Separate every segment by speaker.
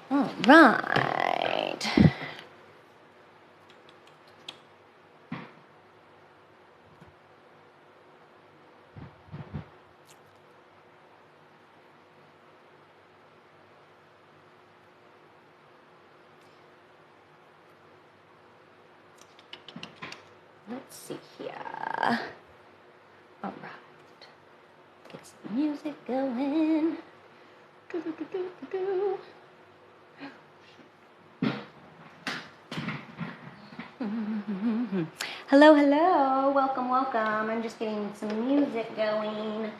Speaker 1: All right. Let's see here. All right. Get some music going. Do. Hello, hello. Welcome, welcome. I'm just getting some music going.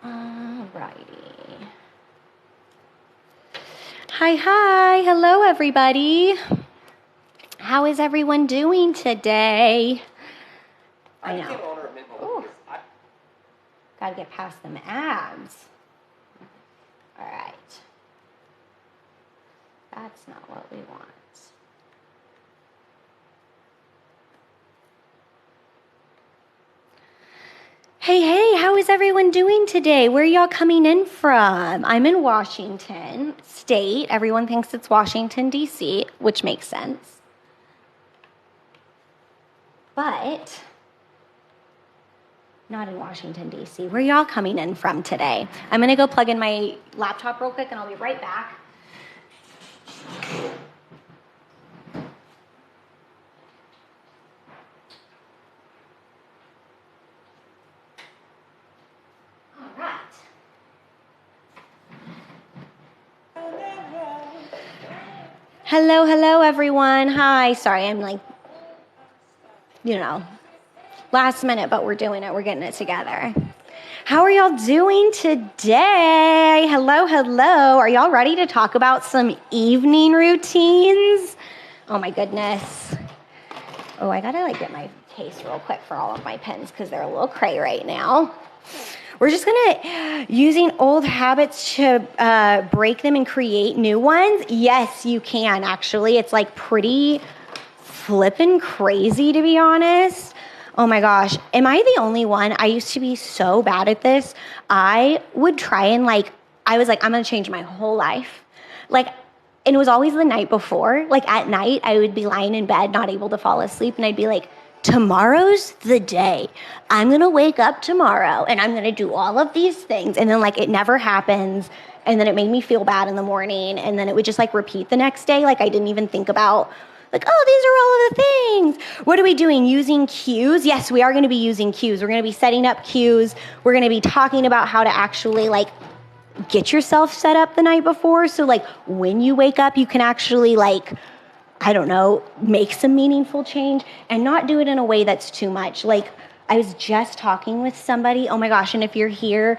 Speaker 1: Alrighty. Hi. Hello, everybody. How is everyone doing today? I know. Gotta get past them ads. All right. That's not what we want. Hey, how is everyone doing today? Where are y'all coming in from? I'm in Washington State. Everyone thinks it's Washington, D.C., which makes sense. But not in Washington, D.C. Where are y'all coming in from today? I'm going to go plug in my laptop real quick, and I'll be right back. Hello, everyone. Hi. Sorry, I'm last minute, but we're doing it. We're getting it together. How are y'all doing today? Hello. Are y'all ready to talk about some evening routines? Oh, my goodness. Oh, I gotta get my case real quick for all of my pens because they're a little cray right now. We're just using old habits to break them and create new ones. Yes, you can, actually. It's pretty flippin' crazy, to be honest. Oh my gosh. Am I the only one? I used to be so bad at this. I would try and I'm going to change my whole life. And it was always the night before. At night, I would be lying in bed, not able to fall asleep. And I'd be like, tomorrow's the day. I'm going to wake up tomorrow and I'm going to do all of these things. And then it never happens. And then it made me feel bad in the morning. And then it would just repeat the next day. I didn't even think about these are all of the things. What are we doing? Using cues? Yes, we are going to be using cues. We're going to be setting up cues. We're going to be talking about how to actually get yourself set up the night before. So when you wake up, you can actually make some meaningful change and not do it in a way that's too much. I was just talking with somebody. Oh my gosh. And if you're here,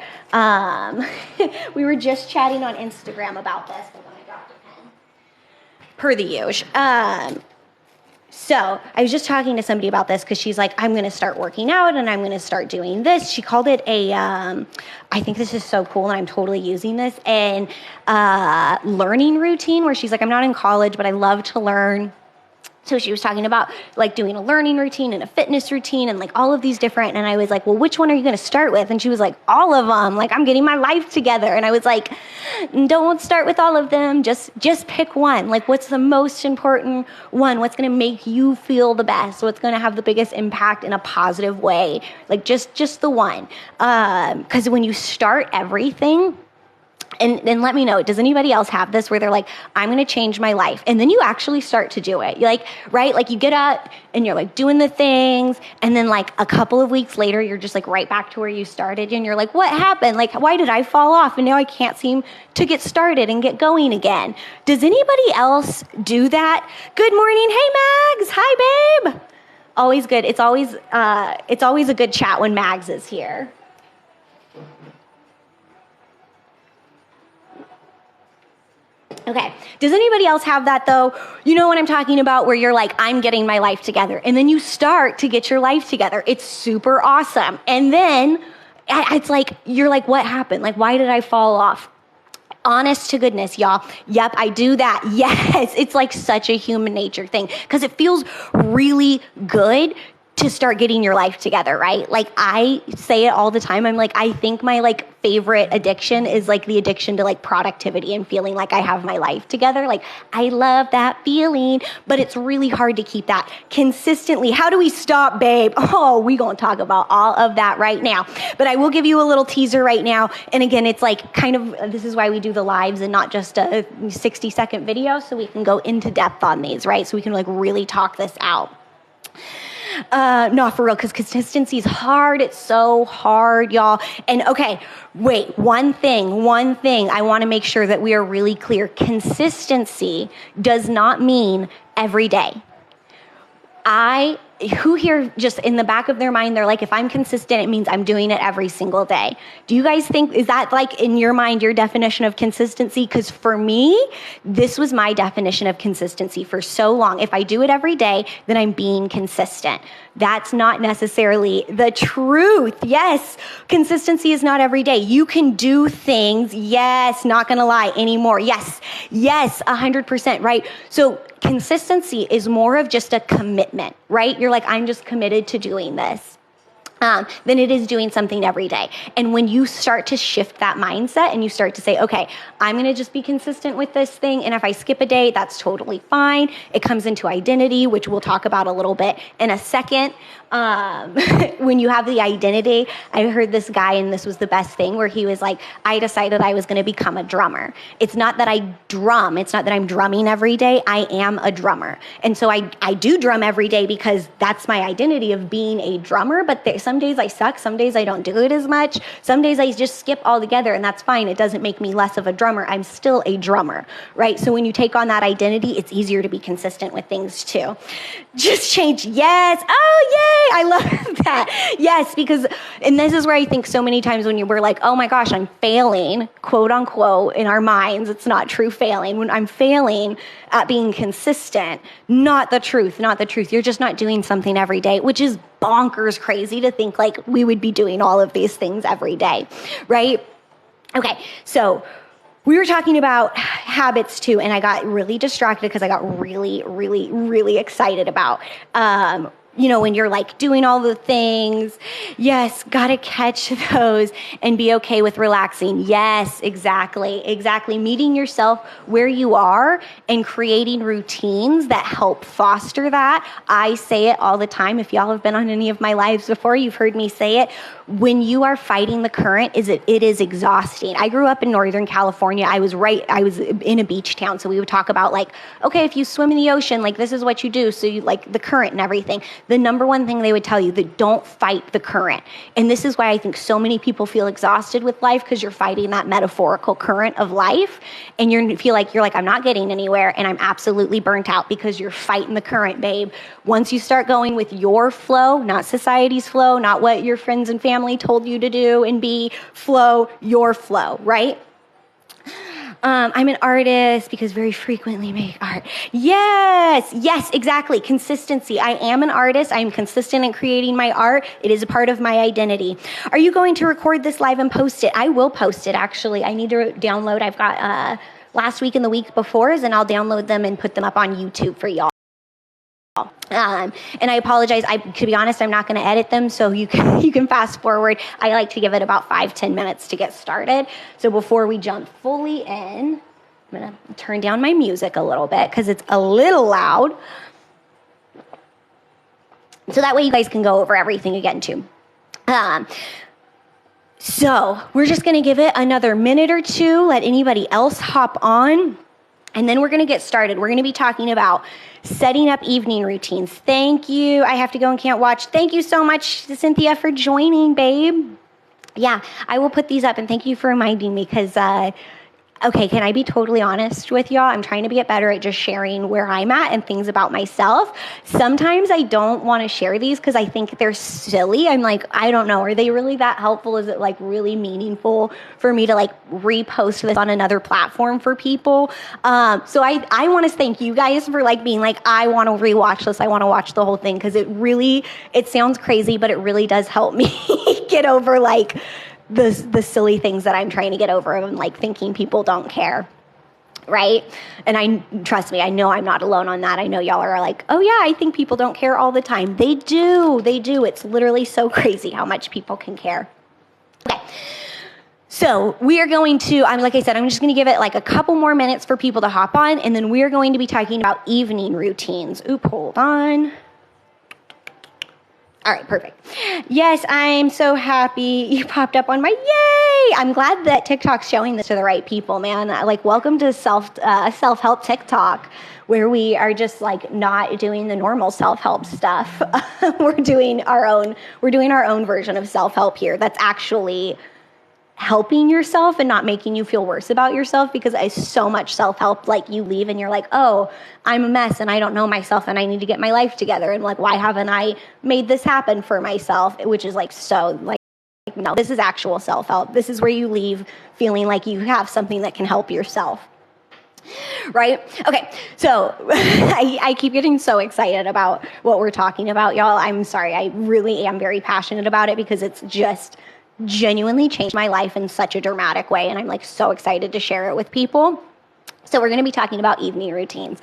Speaker 1: we were just chatting on Instagram about this. Hold on, I dropped a pen. Per the usual. So I was just talking to somebody about this because she's like, I'm going to start working out and I'm going to start doing this. She called it I think this is so cool and I'm totally using this, and learning routine, where she's like, I'm not in college, but I love to learn. So she was talking about doing a learning routine and a fitness routine and all of these different, and I was like, well, which one are you going to start with? And she was like, all of them. I'm getting my life together. And I was like, don't start with all of them. Just pick one. What's the most important one? What's going to make you feel the best? What's going to have the biggest impact in a positive way? Just the one. Because when you start everything, and let me know, does anybody else have this where they're like, I'm going to change my life? And then you actually start to do it. You're right? You get up and you're doing the things. And then a couple of weeks later, you're just right back to where you started. And you're like, what happened? Why did I fall off? And now I can't seem to get started and get going again. Does anybody else do that? Good morning. Hey, Mags. Hi, babe. Always good. It's always a good chat when Mags is here. Okay. Does anybody else have that, though? You know what I'm talking about, where you're like, I'm getting my life together. And then you start to get your life together. It's super awesome. And then it's you're like, what happened? Why did I fall off? Honest to goodness, y'all. Yep, I do that. Yes. It's such a human nature thing because it feels really good to start getting your life together, right? Like I say it all the time. I'm like, I think my like favorite addiction is like the addiction to like productivity and feeling like I have my life together. Like I love that feeling, but it's really hard to keep that consistently. How do we stop, babe? Oh, we gonna talk about all of that right now. But I will give you a little teaser right now. And again, it's like kind of, this is why we do the lives and not just a 60-second video, so we can go into depth on these, right? So we can like really talk this out. No, for real, because consistency is hard. It's so hard, y'all. And okay, wait, one thing I want to make sure that we are really clear. Consistency does not mean every day. Who here just in the back of their mind, they're like, if I'm consistent, it means I'm doing it every single day. Do you guys think, is that like in your mind, your definition of consistency? Because for me, this was my definition of consistency for so long. If I do it every day, then I'm being consistent. That's not necessarily the truth. Yes, consistency is not every day. You can do things, yes, not gonna lie anymore. Yes, 100%, right? So consistency is more of just a commitment, right? You're like, I'm just committed to doing this. Than it is doing something every day. And when you start to shift that mindset and you start to say, okay, I'm going to just be consistent with this thing. And if I skip a day, that's totally fine. It comes into identity, which we'll talk about a little bit in a second. When you have the identity, I heard this guy, and this was the best thing, where he was like, I decided I was going to become a drummer. It's not that I drum. It's not that I'm drumming every day. I am a drummer. And so I do drum every day because that's my identity of being a drummer. But some days I suck. Some days I don't do it as much. Some days I just skip altogether, and that's fine. It doesn't make me less of a drummer. I'm still a drummer, right? So when you take on that identity, it's easier to be consistent with things too. Just change. Yes. Oh, yay. I love that. Yes, because, and this is where I think so many times when we're like, oh my gosh, I'm failing, quote unquote, in our minds. It's not true failing. When I'm failing at being consistent, not the truth. You're just not doing something every day, which is bonkers crazy to think like we would be doing all of these things every day, right? Okay, so we were talking about habits too, and I got really distracted because I got really excited about, when you're like doing all the things. Yes, gotta catch those and be okay with relaxing. Yes, exactly. Meeting yourself where you are and creating routines that help foster that. I say it all the time. If y'all have been on any of my lives before, you've heard me say it. When you are fighting the current, it is exhausting. I grew up in Northern California. I was in a beach town. So we would talk about like, okay, if you swim in the ocean, like this is what you do. So you like the current and everything. The number one thing they would tell you, that don't fight the current. And this is why I think so many people feel exhausted with life, because you're fighting that metaphorical current of life. And you feel like I'm not getting anywhere, and I'm absolutely burnt out because you're fighting the current, babe. Once you start going with your flow, not society's flow, not what your friends and family told you to do and be, your flow, right? I'm an artist because very frequently make art. Yes, exactly. Consistency. I am an artist. I'm consistent in creating my art. It is a part of my identity. Are you going to record this live and post it? I will post it, actually. I need to download. I've got last week and the week before, and I'll download them and put them up on YouTube for y'all. And I apologize. To be honest, I'm not going to edit them, so you can fast forward. I like to give it about 5-10 minutes to get started. So before we jump fully in, I'm going to turn down my music a little bit because it's a little loud. So that way you guys can go over everything again too. So we're just going to give it another minute or two, let anybody else hop on, and then we're going to get started. We're going to be talking about setting up evening routines. Thank you. I have to go and can't watch. Thank you so much, Cynthia, for joining, babe. Yeah, I will put these up, and thank you for reminding me because, okay, can I be totally honest with y'all? I'm trying to get better at just sharing where I'm at and things about myself. Sometimes I don't want to share these because I think they're silly. I'm like, I don't know. Are they really that helpful? Is it like really meaningful for me to like repost this on another platform for people? So I want to thank you guys for like being like, I want to rewatch this. I want to watch the whole thing because it sounds crazy, but it really does help me get over like the silly things that I'm trying to get over and like thinking people don't care. right? And trust me, I know I'm not alone on that. I know y'all are like, oh yeah, I think people don't care all the time. They do. It's literally so crazy how much people can care. Okay. So we are going to, like I said, I'm just going to give it like a couple more minutes for people to hop on, and then we're going to be talking about evening routines. Hold on. All right, perfect. Yes, I'm so happy you popped up on my, yay! I'm glad that TikTok's showing this to the right people, man. Like, welcome to self-help TikTok, where we are just like not doing the normal self-help stuff. We're doing our own version of self-help here. That's actually helping yourself and not making you feel worse about yourself, because it's so much self-help, like you leave and you're like, oh, I'm a mess and I don't know myself and I need to get my life together, and like, why haven't I made this happen for myself? Which is like, so like, no, this is actual self-help. This is where you leave feeling like you have something that can help yourself. Right? Okay, so I keep getting so excited about what we're talking about, y'all. I'm sorry, I really am very passionate about it, because it's just genuinely changed my life in such a dramatic way, and I'm like so excited to share it with people. So we're going to be talking about evening routines.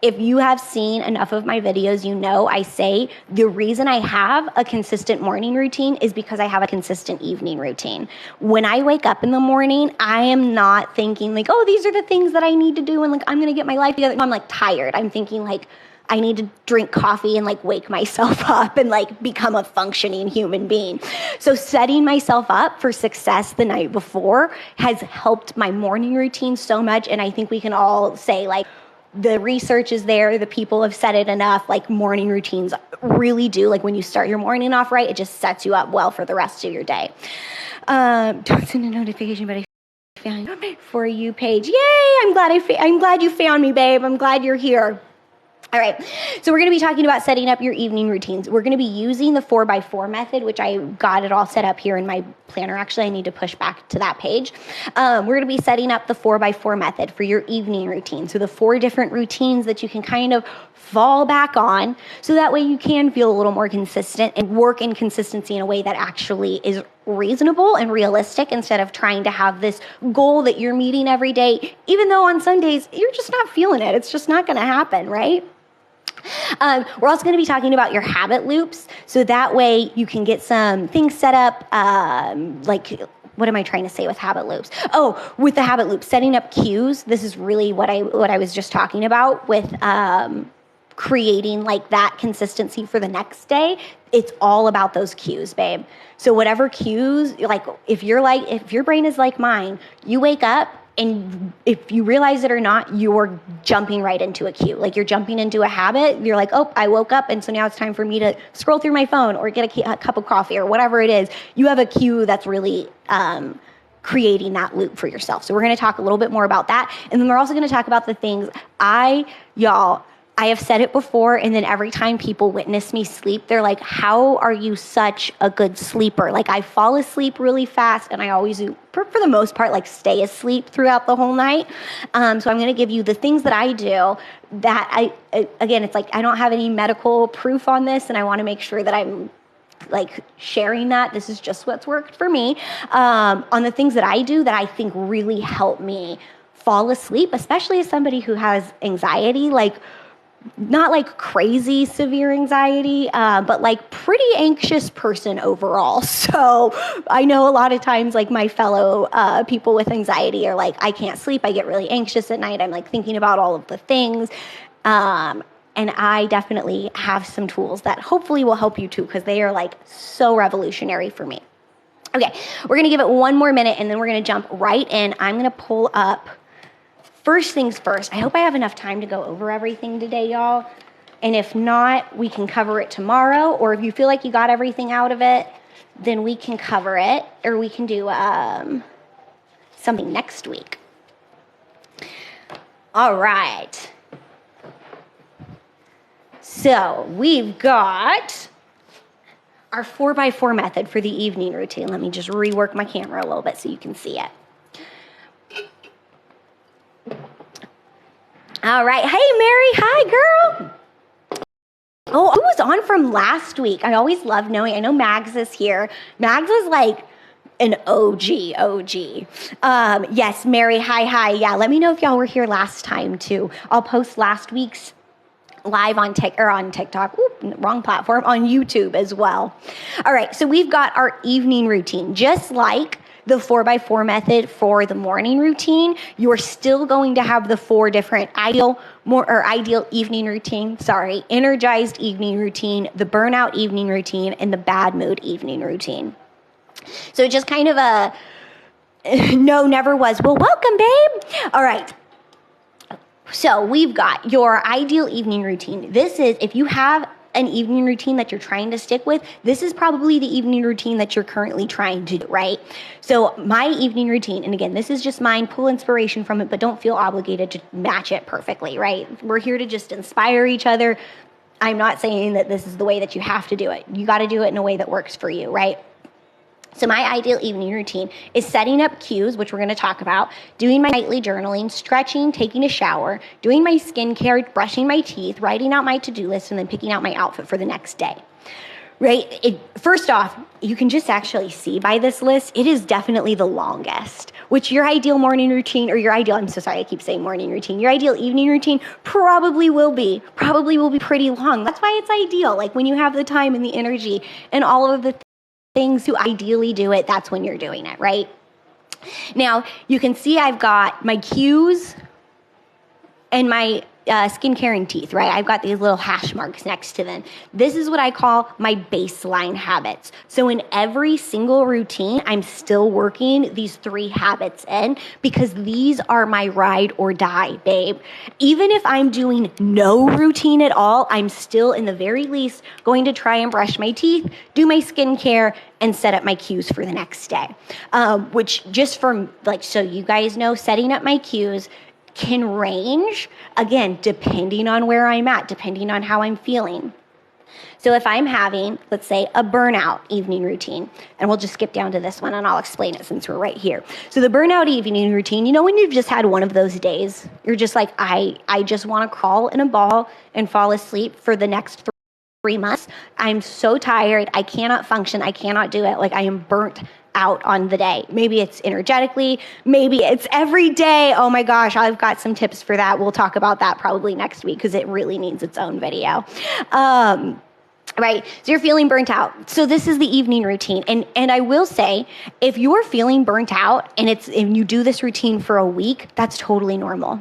Speaker 1: If you have seen enough of my videos, you know I say the reason I have a consistent morning routine is because I have a consistent evening routine. When I wake up in the morning, I am not thinking like, oh, these are the things that I need to do and like I'm going to get my life together. I'm like tired. I'm thinking like, I need to drink coffee and like wake myself up and like become a functioning human being. So setting myself up for success the night before has helped my morning routine so much. And I think we can all say like, the research is there, the people have said it enough, like morning routines really do. Like when you start your morning off right, it just sets you up well for the rest of your day. Don't send a notification, but I found my For You page. Yay! I'm glad you found me, babe. I'm glad you're here. All right, so we're going to be talking about setting up your evening routines. We're going to be using the 4x4 method, which I got it all set up here in my planner. Actually, I need to push back to that page. We're going to be setting up the 4x4 method for your evening routine. So the 4 different routines that you can kind of fall back on, so that way you can feel a little more consistent and work in consistency in a way that actually is reasonable and realistic, instead of trying to have this goal that you're meeting every day, even though on some days you're just not feeling it. It's just not going to happen, right? We're also going to be talking about your habit loops, so that way you can get some things set up, like, what am I trying to say with habit loops? Oh, with the habit loops, setting up cues. This is really what I was just talking about with creating like that consistency for the next day. It's all about those cues, babe. So whatever cues, like if your brain is like mine, you wake up, and if you realize it or not, you're jumping right into a cue. Like you're jumping into a habit. You're like, oh, I woke up, and so now it's time for me to scroll through my phone or get a cup of coffee or whatever it is. You have a cue that's really creating that loop for yourself. So we're going to talk a little bit more about that. And then we're also going to talk about the things I have said it before, and then every time people witness me sleep, they're like, how are you such a good sleeper? Like I fall asleep really fast, and I always do, for the most part, like stay asleep throughout the whole night. So I'm going to give you the things that I do that again, it's like I don't have any medical proof on this, and I want to make sure that I'm like sharing that. This is just what's worked for me. On the things that I do that I think really help me fall asleep, especially as somebody who has anxiety, like not like crazy severe anxiety, but like pretty anxious person overall. So I know a lot of times like my fellow people with anxiety are like, I can't sleep. I get really anxious at night. I'm like thinking about all of the things. And I definitely have some tools that hopefully will help you too, because they are like so revolutionary for me. Okay, we're going to give it one more minute, and then we're going to jump right in. I'm going to pull up. First things first, I hope I have enough time to go over everything today, y'all. And if not, we can cover it tomorrow. Or if you feel like you got everything out of it, then we can cover it. Or we can do something next week. All right. So we've got our 4x4 method for the evening routine. Let me just rework my camera a little bit so you can see it. All right. Hey, Mary. Hi, girl. Oh, who was on from last week? I always love knowing. I know Mags is here. Mags is like an OG. Yes, Mary, hi. Yeah, let me know if y'all were here last time too. I'll post last week's live on TikTok, wrong platform, on YouTube as well. All right, so we've got our evening routine. Just like the 4x4 method for the morning routine, you're still going to have the 4 different ideal evening routine, energized evening routine, the burnout evening routine, and the bad mood evening routine. So just kind of a no, never was. Well, welcome, babe. All right. So we've got your ideal evening routine. This is, if you have an evening routine that you're trying to stick with, this is probably the evening routine that you're currently trying to do, right? So my evening routine, and again, this is just mine, pull inspiration from it, but don't feel obligated to match it perfectly, right? We're here to just inspire each other. I'm not saying that this is the way that you have to do it. You got to do it in a way that works for you, right? So my ideal evening routine is setting up cues, which we're going to talk about, doing my nightly journaling, stretching, taking a shower, doing my skincare, brushing my teeth, writing out my to-do list, and then picking out my outfit for the next day. Right? First off, you can just actually see by this list, it is definitely the longest, which your ideal morning routine, or your ideal, I'm so sorry, I keep saying morning routine, your ideal evening routine probably will be pretty long. That's why it's ideal. Like when you have the time and the energy and all of the things to ideally do it, that's when you're doing it, right? Now, you can see I've got my cues and my skincare and teeth, right? I've got these little hash marks next to them. This is what I call my baseline habits. So in every single routine, I'm still working these 3 habits in because these are my ride or die, babe. Even if I'm doing no routine at all, I'm still in the very least going to try and brush my teeth, do my skincare, and set up my cues for the next day. Which just from so you guys know, setting up my cues can range, again, depending on where I'm at, depending on how I'm feeling. So if I'm having, let's say, a burnout evening routine, and we'll just skip down to this one and I'll explain it since we're right here. So the burnout evening routine, you know when you've just had one of those days, you're just like, I just want to crawl in a ball and fall asleep for the next 3 months. I'm so tired. I cannot function. I cannot do it. Like I am burnt out on the day. Maybe it's energetically, maybe it's every day. Oh my gosh, I've got some tips for that. We'll talk about that probably next week because it really needs its own video. Right? So you're feeling burnt out. So this is the evening routine. And I will say, if you're feeling burnt out and you do this routine for a week, that's totally normal.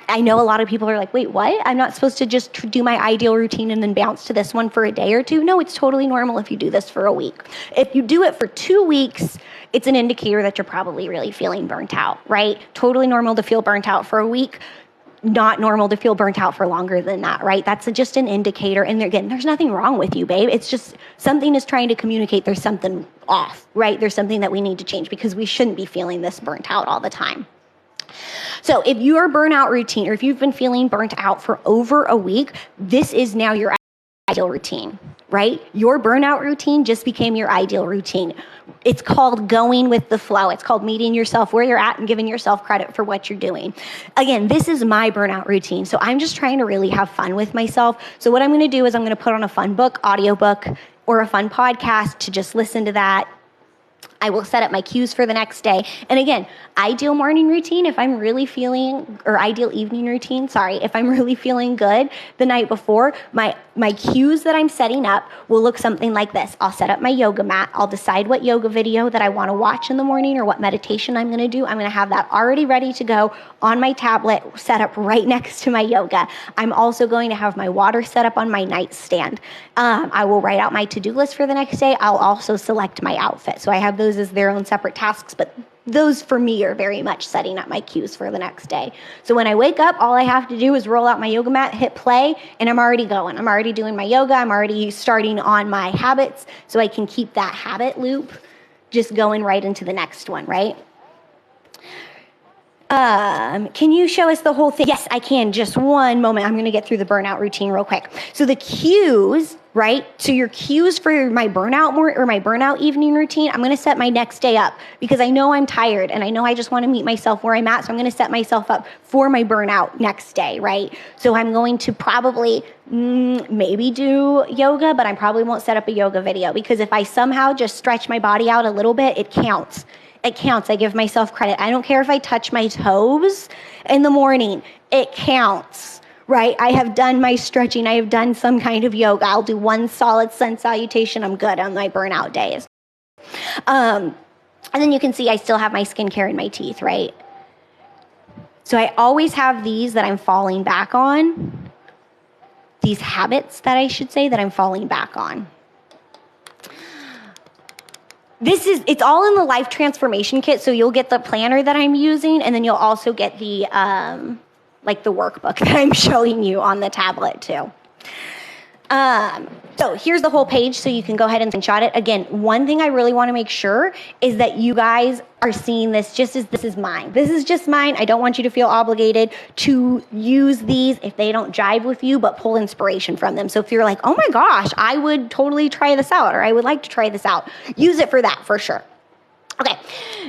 Speaker 1: I know a lot of people are like, wait, what? I'm not supposed to just do my ideal routine and then bounce to this one for a day or two? No, it's totally normal if you do this for a week. If you do it for 2 weeks, it's an indicator that you're probably really feeling burnt out, right? Totally normal to feel burnt out for a week. Not normal to feel burnt out for longer than that, right? That's just an indicator. And again, there's nothing wrong with you, babe. It's just something is trying to communicate there's something off, right? There's something that we need to change because we shouldn't be feeling this burnt out all the time. So if your burnout routine, or if you've been feeling burnt out for over a week, this is now your ideal routine, right? Your burnout routine just became your ideal routine. It's called going with the flow. It's called meeting yourself where you're at and giving yourself credit for what you're doing. Again, this is my burnout routine. So I'm just trying to really have fun with myself. So what I'm going to do is I'm going to put on a fun book, audiobook, or a fun podcast to just listen to that. I will set up my cues for the next day. And again, ideal morning routine, if I'm really feeling, or ideal evening routine, if I'm really feeling good the night before, my cues that I'm setting up will look something like this. I'll set up my yoga mat. I'll decide what yoga video that I want to watch in the morning or what meditation I'm going to do. I'm going to have that already ready to go on my tablet, set up right next to my yoga. I'm also going to have my water set up on my nightstand. I will write out my to-do list for the next day. I'll also select my outfit. So I have those as their own separate tasks, but those for me are very much setting up my cues for the next day. So when I wake up, all I have to do is roll out my yoga mat, hit play, and I'm already going. I'm already doing my yoga. I'm already starting on my habits so I can keep that habit loop just going right into the next one, right? Can you show us the whole thing? Yes, I can. Just one moment. I'm going to get through the burnout routine real quick. So the cues, right? So your cues for my burnout evening routine, I'm going to set my next day up because I know I'm tired and I know I just want to meet myself where I'm at. So I'm going to set myself up for my burnout next day, right? So I'm going to probably maybe do yoga, but I probably won't set up a yoga video because if I somehow just stretch my body out a little bit, it counts. It counts. I give myself credit. I don't care if I touch my toes in the morning. It counts, right? I have done my stretching. I have done some kind of yoga. I'll do one solid sun salutation. I'm good on my burnout days. And then you can see I still have my skincare and my teeth, right? So I always have these that I'm falling back on. These habits that I should say that I'm falling back on. It's all in the life transformation kit. So you'll get the planner that I'm using, and then you'll also get the workbook that I'm showing you on the tablet too. So here's the whole page, so you can go ahead and screenshot it. Again, one thing I really want to make sure is that you guys are seeing this just as this is mine. This is just mine. I don't want you to feel obligated to use these if they don't jive with you, but pull inspiration from them. So if you're like, oh my gosh, I would totally try this out, or I would like to try this out, use it for that for sure. Okay,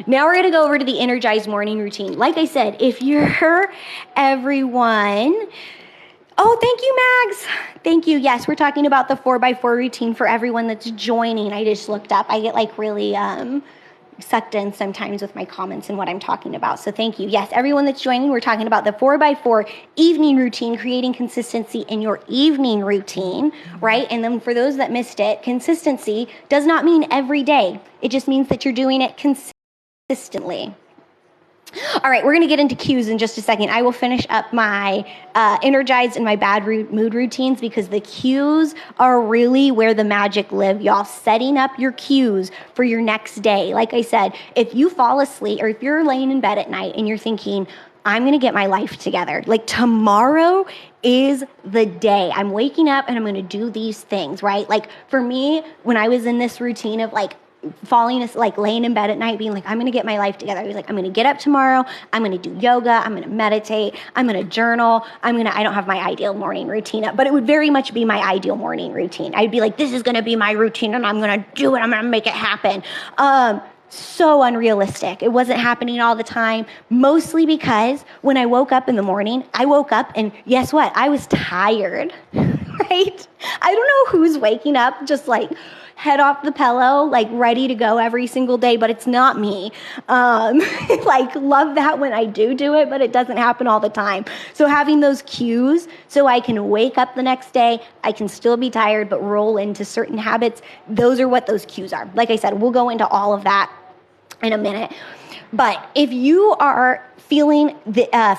Speaker 1: now we're going to go over to the energized morning routine. Like I said, if you're everyone... Oh, thank you, Mags. Thank you. Yes, we're talking about the 4x4 routine for everyone that's joining. I just looked up. I get really sucked in sometimes with my comments and what I'm talking about. So thank you. Yes, everyone that's joining, we're talking about the 4x4 evening routine, creating consistency in your evening routine, right? And then for those that missed it, consistency does not mean every day. It just means that you're doing it consistently. All right, we're going to get into cues in just a second. I will finish up my energized and my bad mood routines because the cues are really where the magic live, y'all. Setting up your cues for your next day. Like I said, if you fall asleep or if you're laying in bed at night and you're thinking, I'm going to get my life together. Like tomorrow is the day. I'm waking up and I'm going to do these things, right? Like for me, when I was in this routine of laying in bed at night being like, I'm going to get my life together. I was like, I'm going to get up tomorrow. I'm going to do yoga. I'm going to meditate. I'm going to journal. I don't have my ideal morning routine up, but it would very much be my ideal morning routine. I'd be like, this is going to be my routine and I'm going to do it. I'm going to make it happen. So unrealistic. It wasn't happening all the time, mostly because when I woke up in the morning, I woke up and guess what? I was tired, right? I don't know who's waking up just like head off the pillow, like ready to go every single day, but it's not me. Love that when I do it, but it doesn't happen all the time. So having those cues so I can wake up the next day, I can still be tired, but roll into certain habits. Those are what those cues are. Like I said, we'll go into all of that in a minute. But if you are feeling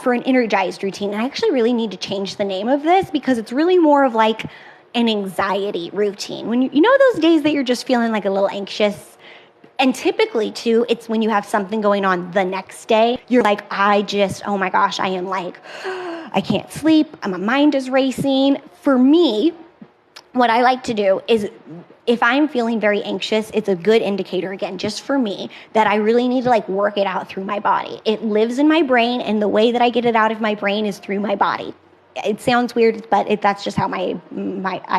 Speaker 1: for an energized routine, and I actually really need to change the name of this because it's really more of like an anxiety routine. When you know those days that you're just feeling like a little anxious, and typically too, it's when you have something going on the next day. You're like, oh my gosh, I am like, I can't sleep. My mind is racing. For me, what I like to do is if I'm feeling very anxious, it's a good indicator, again, just for me, that I really need to work it out through my body. It lives in my brain, and the way that I get it out of my brain is through my body. It sounds weird, but that's just how I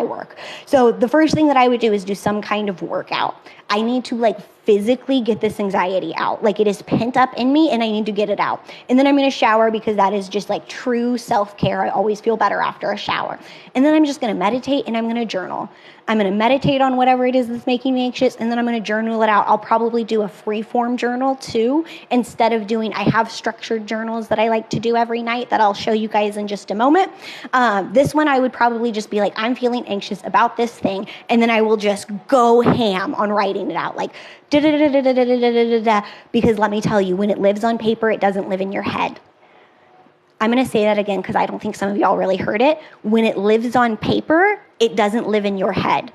Speaker 1: work. So the first thing that I would do is do some kind of workout. I need to physically get this anxiety out. It is pent up in me and I need to get it out. And then I'm going to shower because that is just true self-care. I always feel better after a shower. And then I'm just going to meditate and I'm going to journal. I'm going to meditate on whatever it is that's making me anxious, and then I'm going to journal it out. I'll probably do a free form journal too, instead of I have structured journals that I like to do every night that I'll show you guys in just a moment. This one I would probably just be like, I'm feeling anxious about this thing, and then I will just go ham on writing it out, because let me tell you, when it lives on paper, it doesn't live in your head. I'm going to say that again because I don't think some of y'all really heard it. When it lives on paper, it doesn't live in your head.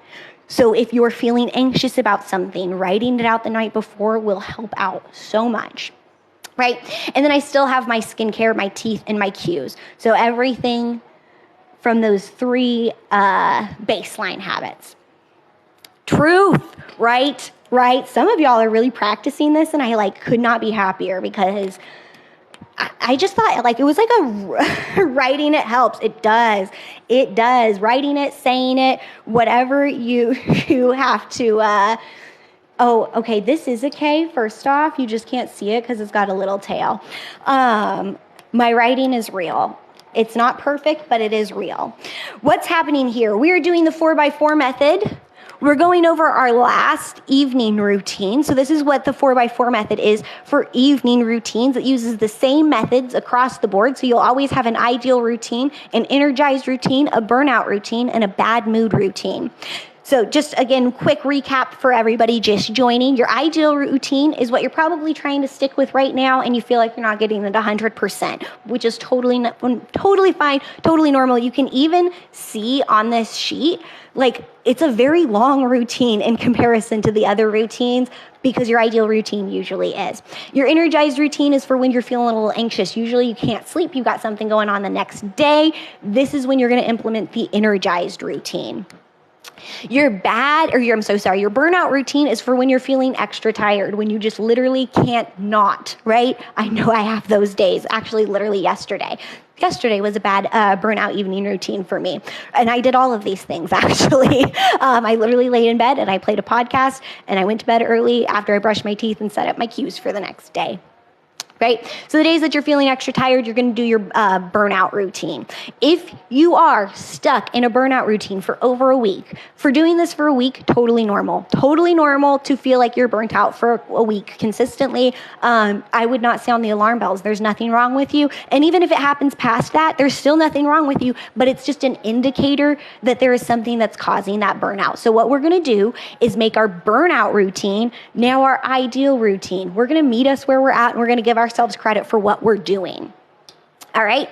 Speaker 1: So if you're feeling anxious about something, writing it out the night before will help out so much, right? And then I still have my skincare, my teeth, and my cues. So everything from those three baseline habits. Truth, right? Right? Some of y'all are really practicing this, and I could not be happier because I just thought like it was like a writing it helps. It does. It does. Writing it, saying it, whatever you have to. Oh, okay. This is a K. First off, you just can't see it because it's got a little tail. My writing is real. It's not perfect, but it is real. What's happening here? We are doing the 4x4 method. We're going over our last evening routine. So this is what the 4x4 method is for evening routines. It uses the same methods across the board. So you'll always have an ideal routine, an energized routine, a burnout routine, and a bad mood routine. So just again, quick recap for everybody just joining. Your ideal routine is what you're probably trying to stick with right now, and you feel like you're not getting it 100%, which is totally fine, totally normal. You can even see on this sheet, like it's a very long routine in comparison to the other routines because your ideal routine usually is. Your energized routine is for when you're feeling a little anxious. Usually you can't sleep, you've got something going on the next day. This is when you're going to implement the energized routine. Your burnout routine is for when you're feeling extra tired, when you just literally can't not, right? I know I have those days. Actually, literally yesterday. Yesterday was a bad burnout evening routine for me. And I did all of these things, actually. I literally laid in bed and I played a podcast and I went to bed early after I brushed my teeth and set up my cues for the next day. Right? So the days that you're feeling extra tired, you're going to do your burnout routine. If you are stuck in a burnout routine for over a week, for doing this for a week, totally normal. Totally normal to feel like you're burnt out for a week consistently. I would not sound the alarm bells. There's nothing wrong with you. And even if it happens past that, there's still nothing wrong with you, but it's just an indicator that there is something that's causing that burnout. So what we're going to do is make our burnout routine now our ideal routine. We're going to meet us where we're at, and we're going to give ourselves credit for what we're doing. All right.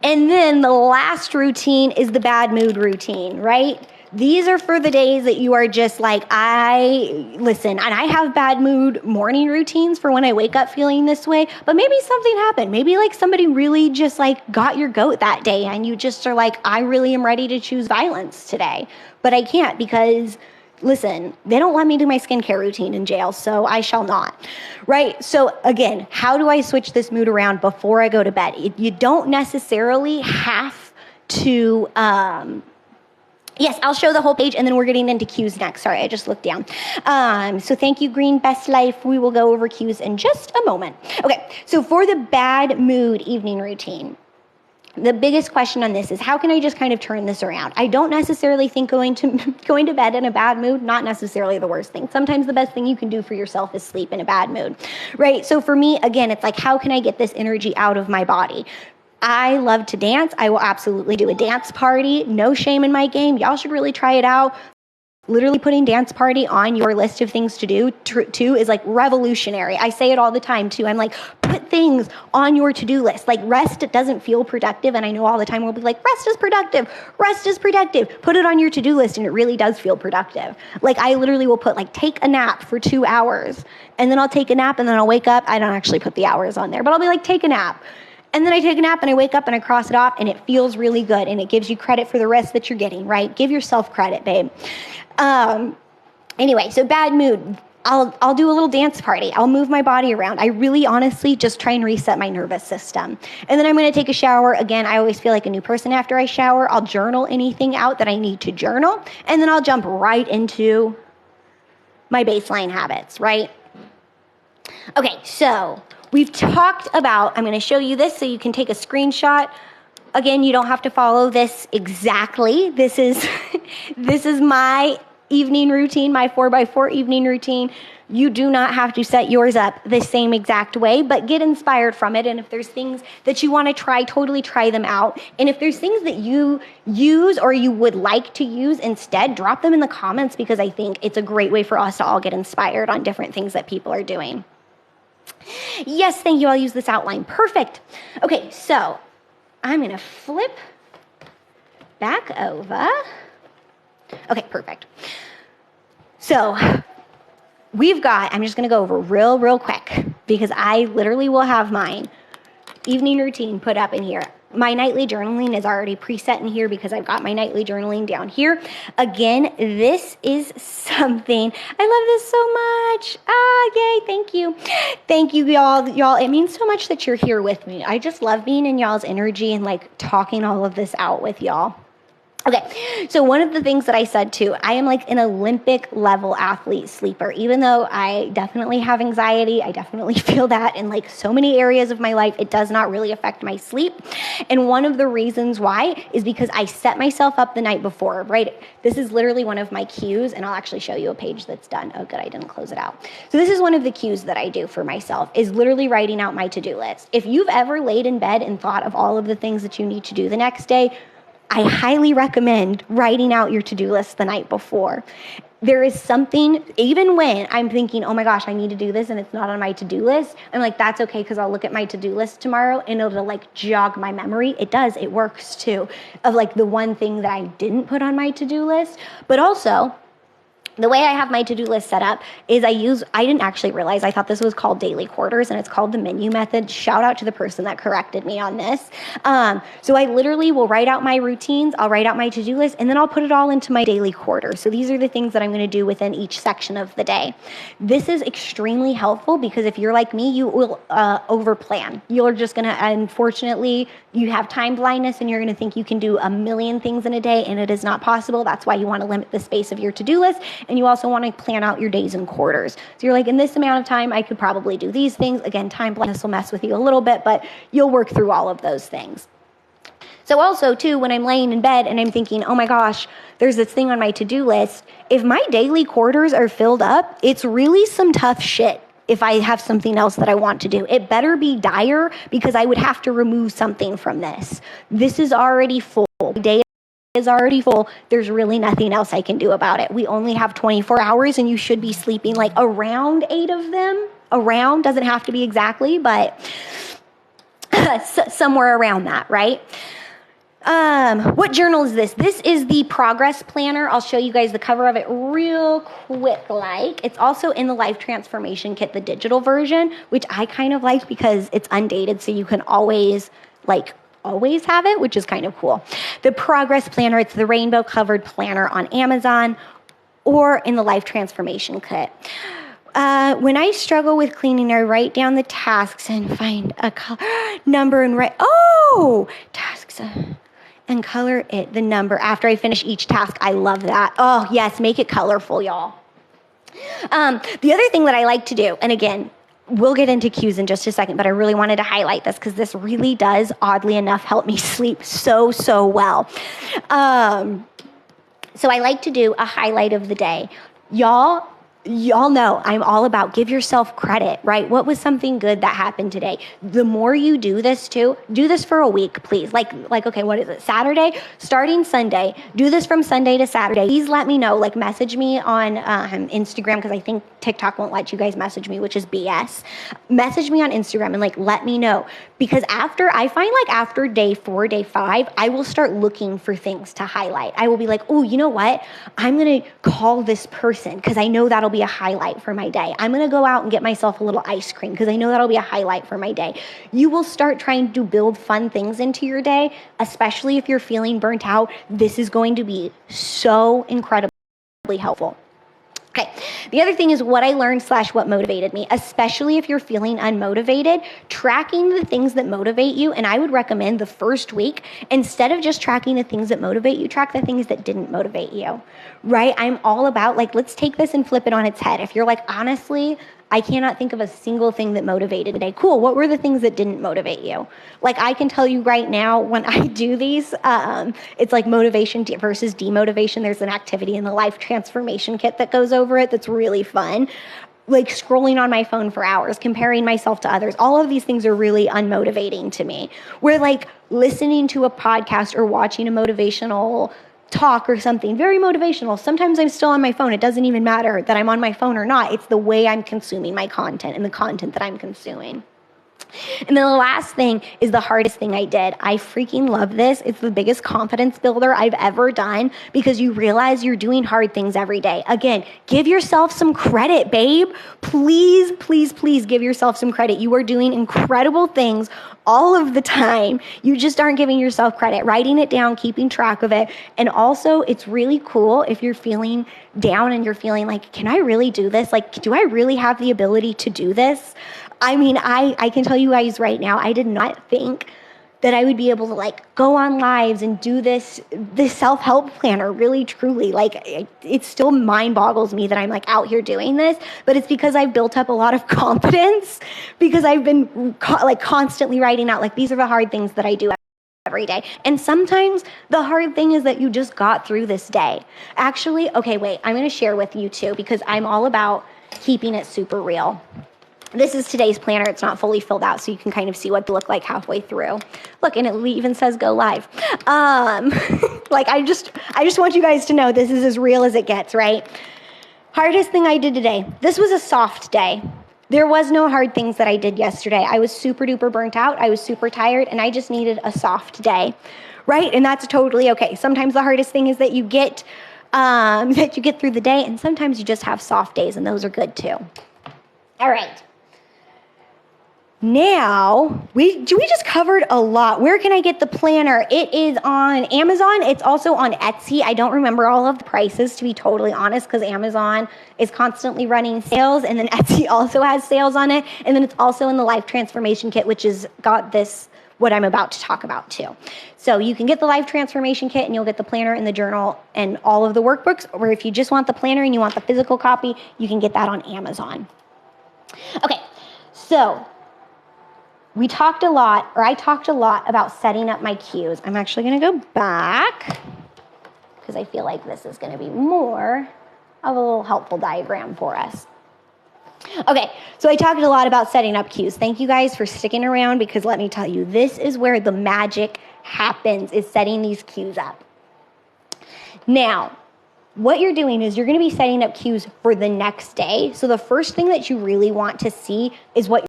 Speaker 1: And then the last routine is the bad mood routine, right? These are for the days that you are just like, and I have bad mood morning routines for when I wake up feeling this way, but maybe something happened. Maybe like somebody really just like got your goat that day and you just are like, I really am ready to choose violence today, but I can't because listen, they don't let me do my skincare routine in jail, so I shall not, right? So again, how do I switch this mood around before I go to bed? You don't necessarily have to, yes, I'll show the whole page and then we're getting into cues next. Sorry, I just looked down. So thank you, Green Best Life. We will go over cues in just a moment. Okay, so for the bad mood evening routine, the biggest question on this is how can I just kind of turn this around? I don't necessarily think going to bed in a bad mood, not necessarily the worst thing. Sometimes the best thing you can do for yourself is sleep in a bad mood, right? So for me, again, it's like, how can I get this energy out of my body? I love to dance. I will absolutely do a dance party. No shame in my game. Y'all should really try it out. Literally putting dance party on your list of things to do too is like revolutionary. I say it all the time too. I'm like, put things on your to-do list. Like rest doesn't feel productive. And I know all the time we'll be like, rest is productive. Rest is productive. Put it on your to-do list and it really does feel productive. Like I literally will put like, take a nap for 2 hours and then I'll take a nap and then I'll wake up. I don't actually put the hours on there, but I'll be like, take a nap. And then I take a nap and I wake up and I cross it off and it feels really good and it gives you credit for the rest that you're getting, right? Give yourself credit, babe. Anyway, so bad mood. I'll do a little dance party. I'll move my body around. I really honestly just try and reset my nervous system. And then I'm going to take a shower. Again, I always feel like a new person after I shower. I'll journal anything out that I need to journal. And then I'll jump right into my baseline habits, right? Okay, so we've talked about, I'm going to show you this so you can take a screenshot. Again, you don't have to follow this exactly. This is my evening routine, my 4x4 evening routine. You do not have to set yours up the same exact way, but get inspired from it. And if there's things that you want to try, totally try them out. And if there's things that you use or you would like to use instead, drop them in the comments because I think it's a great way for us to all get inspired on different things that people are doing. Yes, thank you. I'll use this outline. Perfect. Okay, so I'm going to flip back over. Okay, perfect. So I'm just going to go over real quick because I literally will have mine evening routine put up in here. My nightly journaling is already preset in here because I've got my nightly journaling down here. Again, this is something, I love this so much. Yay, thank you. Thank you, y'all. Y'all, it means so much that you're here with me. I just love being in y'all's energy and like talking all of this out with y'all. Okay, so one of the things that I said too, I am like an Olympic level athlete sleeper. Even though I definitely have anxiety, I definitely feel that in like so many areas of my life, it does not really affect my sleep. And one of the reasons why is because I set myself up the night before, right? This is literally one of my cues, and I'll actually show you a page that's done. Oh, good, I didn't close it out. So this is one of the cues that I do for myself, is literally writing out my to-do list. If you've ever laid in bed and thought of all of the things that you need to do the next day, I highly recommend writing out your to-do list the night before. There is something, even when I'm thinking, oh my gosh, I need to do this and it's not on my to-do list, I'm like, that's okay, because I'll look at my to-do list tomorrow and it'll like jog my memory. It does, it works too, of like the one thing that I didn't put on my to-do list. But also, the way I have my to-do list set up is I didn't actually realize, I thought this was called daily quarters, and it's called the menu method. Shout out to the person that corrected me on this. So I literally will write out my routines, I'll write out my to-do list, and then I'll put it all into my daily quarter. So these are the things that I'm going to do within each section of the day. This is extremely helpful because if you're like me, you will overplan. You're just going to, unfortunately, you have time blindness and you're going to think you can do a million things in a day, and it is not possible. That's why you want to limit the space of your to-do list. And you also want to plan out your days in quarters. So you're like, in this amount of time, I could probably do these things. Again, time blindness will mess with you a little bit, but you'll work through all of those things. So also, too, when I'm laying in bed and I'm thinking, oh my gosh, there's this thing on my to-do list, if my daily quarters are filled up, it's really some tough shit. If I have something else that I want to do, it better be dire because I would have to remove something from this. This is already full. My day is already full. There's really nothing else I can do about it. We only have 24 hours and you should be sleeping like around 8 of them. Around, doesn't have to be exactly, but somewhere around that, right? What journal is this? This is the Progress Planner. I'll show you guys the cover of it real quick like. It's also in the Life Transformation Kit, the digital version, which I kind of like because it's undated, so you can always have it, which is kind of cool. The Progress Planner, it's the rainbow covered planner on Amazon or in the Life Transformation Kit. When I struggle with cleaning, I write down the tasks and find a number and write, tasks and color it the number after I finish each task. I love that. Oh, yes, make it colorful, y'all. The other thing that I like to do, and again, we'll get into cues in just a second, but I really wanted to highlight this because this really does, oddly enough, help me sleep so well. So I like to do a highlight of the day. Y'all know I'm all about give yourself credit, right? What was something good that happened today? The more you do this too, do this for a week, please. Like, okay, what is it? Saturday, starting Sunday. Do this from Sunday to Saturday. Please let me know, like message me on Instagram, because I think TikTok won't let you guys message me, which is BS. Message me on Instagram and like, let me know. Because after day 4, day 5, I will start looking for things to highlight. I will be like, oh, you know what? I'm going to call this person because I know that'll be a highlight for my day. I'm going to go out and get myself a little ice cream because I know that'll be a highlight for my day. You will start trying to build fun things into your day, especially if you're feeling burnt out. This is going to be so incredibly helpful. Okay, the other thing is what I learned / what motivated me, especially if you're feeling unmotivated, tracking the things that motivate you. And I would recommend the first week, instead of just tracking the things that motivate you, track the things that didn't motivate you, right? I'm all about like, let's take this and flip it on its head. If you're like, honestly, I cannot think of a single thing that motivated today. Cool. What were the things that didn't motivate you? Like I can tell you right now when I do these, it's like motivation versus demotivation. There's an activity in the Life Transformation Kit that goes over it that's really fun. Like scrolling on my phone for hours, comparing myself to others. All of these things are really unmotivating to me. Where like listening to a podcast or watching a motivational talk or something very motivational. Sometimes I'm still on my phone. It doesn't even matter that I'm on my phone or not. It's the way I'm consuming my content and the content that I'm consuming. And then the last thing is the hardest thing I did. I freaking love this. It's the biggest confidence builder I've ever done because you realize you're doing hard things every day. Again, give yourself some credit, babe. Please, please, please give yourself some credit. You are doing incredible things all of the time. You just aren't giving yourself credit. Writing it down, keeping track of it. And also, it's really cool if you're feeling down and you're feeling like, can I really do this? Like, do I really have the ability to do this? I mean, I can tell you guys right now, I did not think that I would be able to like go on lives and do this self-help planner really truly. Like it still mind boggles me that I'm like out here doing this, but it's because I've built up a lot of confidence because I've been constantly writing out like these are the hard things that I do every day. And sometimes the hard thing is that you just got through this day. Actually, okay, wait, I'm going to share with you too because I'm all about keeping it super real. This is today's planner. It's not fully filled out, so you can kind of see what it looked like halfway through. Look, and it even says go live. I just want you guys to know this is as real as it gets, right? Hardest thing I did today. This was a soft day. There was no hard things that I did yesterday. I was super duper burnt out. I was super tired, and I just needed a soft day, right? And that's totally okay. Sometimes the hardest thing is that you get through the day, and sometimes you just have soft days, and those are good too. All right. Now, we just covered a lot. Where can I get the planner? It is on Amazon. It's also on Etsy. I don't remember all of the prices, to be totally honest, because Amazon is constantly running sales, and then Etsy also has sales on it. And then it's also in the Life Transformation Kit, which has got what I'm about to talk about too. So you can get the Life Transformation Kit, and you'll get the planner and the journal and all of the workbooks. Or if you just want the planner and you want the physical copy, you can get that on Amazon. Okay, so I talked a lot about setting up my cues. I'm actually going to go back because I feel like this is going to be more of a little helpful diagram for us. Okay, so I talked a lot about setting up cues. Thank you guys for sticking around because let me tell you, this is where the magic happens, is setting these cues up. Now, what you're doing is you're going to be setting up cues for the next day. So the first thing that you really want to see is what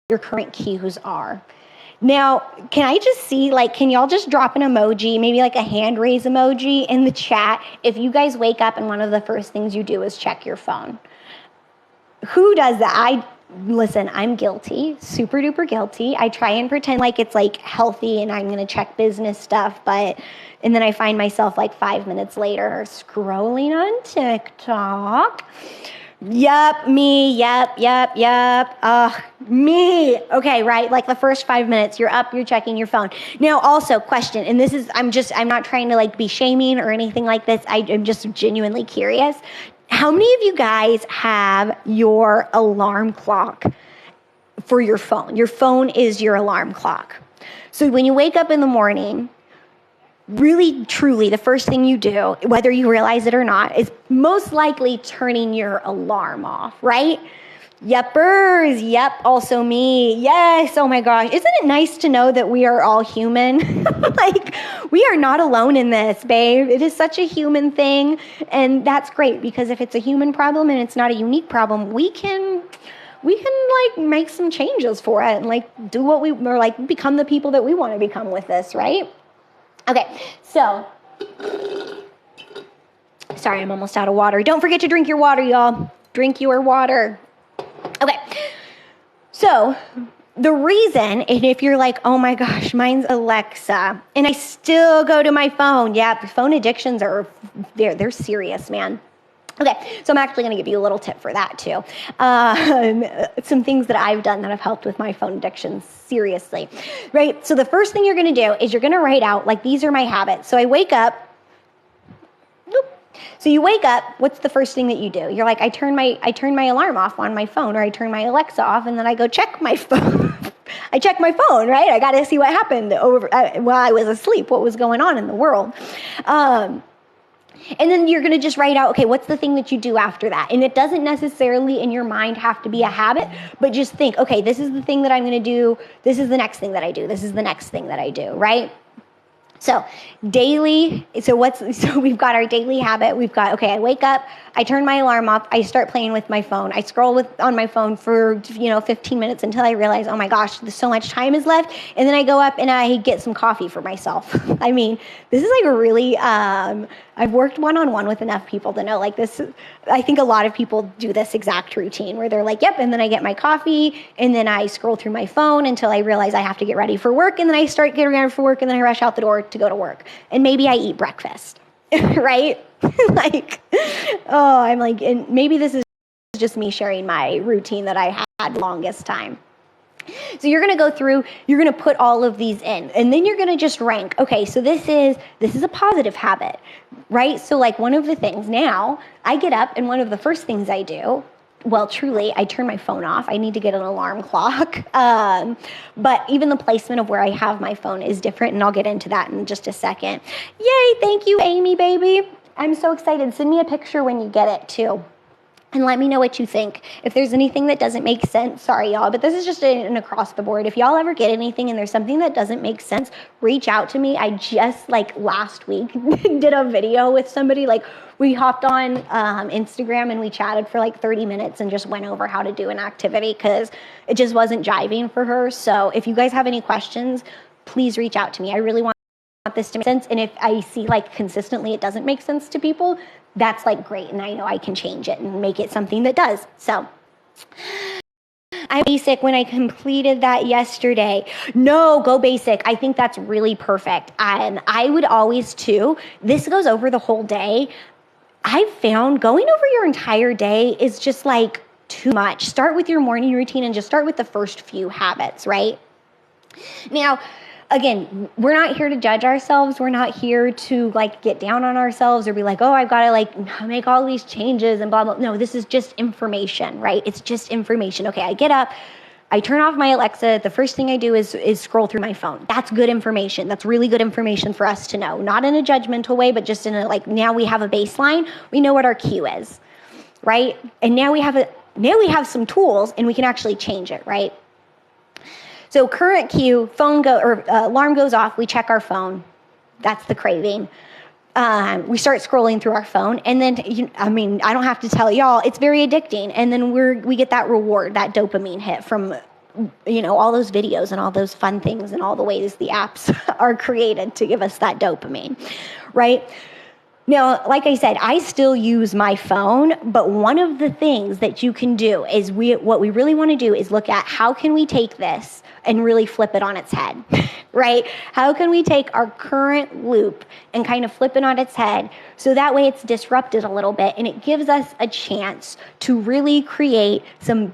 Speaker 1: your current cues are. Now, can I just see, can y'all just drop an emoji, maybe like a hand raise emoji in the chat if you guys wake up and one of the first things you do is check your phone? Who does that? Listen, I'm guilty, super duper guilty. I try and pretend like it's healthy and I'm going to check business stuff, and then I find myself 5 minutes later scrolling on TikTok. Yep, me, yep. Me. Okay, right? The first 5 minutes, you're up, you're checking your phone. Now, also, question, and this is, I'm not trying to be shaming or anything like this. I'm just genuinely curious. How many of you guys have your alarm clock for your phone? Your phone is your alarm clock. So when you wake up in the morning, really, truly, the first thing you do, whether you realize it or not, is most likely turning your alarm off, right? Yepers, yep, also me. Yes, oh my gosh. Isn't it nice to know that we are all human? We are not alone in this, babe. It is such a human thing, and that's great because if it's a human problem and it's not a unique problem, we can make some changes for it and do what become the people that we want to become with this, right? Okay, so, sorry, I'm almost out of water. Don't forget to drink your water, y'all. Drink your water. Okay, so the reason, and if you're oh my gosh, mine's Alexa, and I still go to my phone. Yeah, phone addictions they're serious, man. Okay, so I'm actually going to give you a little tip for that too. Some things that I've done that have helped with my phone addiction, seriously. Right, so the first thing you're going to do is you're going to write out, these are my habits. So I wake up, So you wake up, what's the first thing that you do? You're I turn my alarm off on my phone, or I turn my Alexa off, and then I go check my phone. I check my phone, right? I got to see what happened while I was asleep, what was going on in the world. And then you're going to just write out, okay, what's the thing that you do after that? And it doesn't necessarily in your mind have to be a habit, but just think, okay, this is the thing that I'm going to do. This is the next thing that I do. This is the next thing that I do, right? So so we've got our daily habit. We've got, okay, I wake up, I turn my alarm off, I start playing with my phone. I scroll on my phone for, 15 minutes until I realize, oh my gosh, there's so much time is left. And then I go up and I get some coffee for myself. I mean, this is like a really, I've worked one-on-one with enough people to know like this. I think a lot of people do this exact routine where they're like, yep, and then I get my coffee and then I scroll through my phone until I realize I have to get ready for work. And then I start getting ready for work and then I rush out the door to go to work. And maybe I eat breakfast, right? And maybe this is just me sharing my routine that I had longest time. So you're going to go through, you're going to put all of these in, and then you're going to just rank. Okay, so this is a positive habit, right? So like one of the things now, I get up and one of the first things I do, well, truly, I turn my phone off. I need to get an alarm clock. But even the placement of where I have my phone is different, and I'll get into that in just a second. Yay, thank you, Amy, baby. I'm so excited. Send me a picture when you get it, too. And let me know what you think. If there's anything that doesn't make sense, sorry, y'all, but this is just an across the board. If y'all ever get anything and there's something that doesn't make sense, reach out to me. I just, last week, did a video with somebody. We hopped on Instagram and we chatted for 30 minutes and just went over how to do an activity because it just wasn't jiving for her. So if you guys have any questions, please reach out to me. I really want this to make sense. And if I see consistently it doesn't make sense to people, that's great. And I know I can change it and make it something that does. So I'm basic when I completed that yesterday. No, go basic. I think that's really perfect. And I would always too, this goes over the whole day. I've found going over your entire day is just too much. Start with your morning routine and just start with the first few habits, right? Now, again, we're not here to judge ourselves. We're not here to get down on ourselves or be oh, I've got to make all these changes and blah, blah. No, this is just information, right? It's just information. Okay, I get up, I turn off my Alexa. The first thing I do is scroll through my phone. That's good information. That's really good information for us to know. Not in a judgmental way, but just in a now we have a baseline. We know what our cue is, right? And now we have some tools and we can actually change it, right? So current cue, alarm goes off, we check our phone. That's the craving. We start scrolling through our phone, and then, I don't have to tell y'all, it's very addicting. And then we get that reward, that dopamine hit from, all those videos and all those fun things and all the ways the apps are created to give us that dopamine, right? Now, like I said, I still use my phone, but one of the things that you can do is what we really want to do is look at how can we take this and really flip it on its head, right? How can we take our current loop and kind of flip it on its head so that way it's disrupted a little bit and it gives us a chance to really create some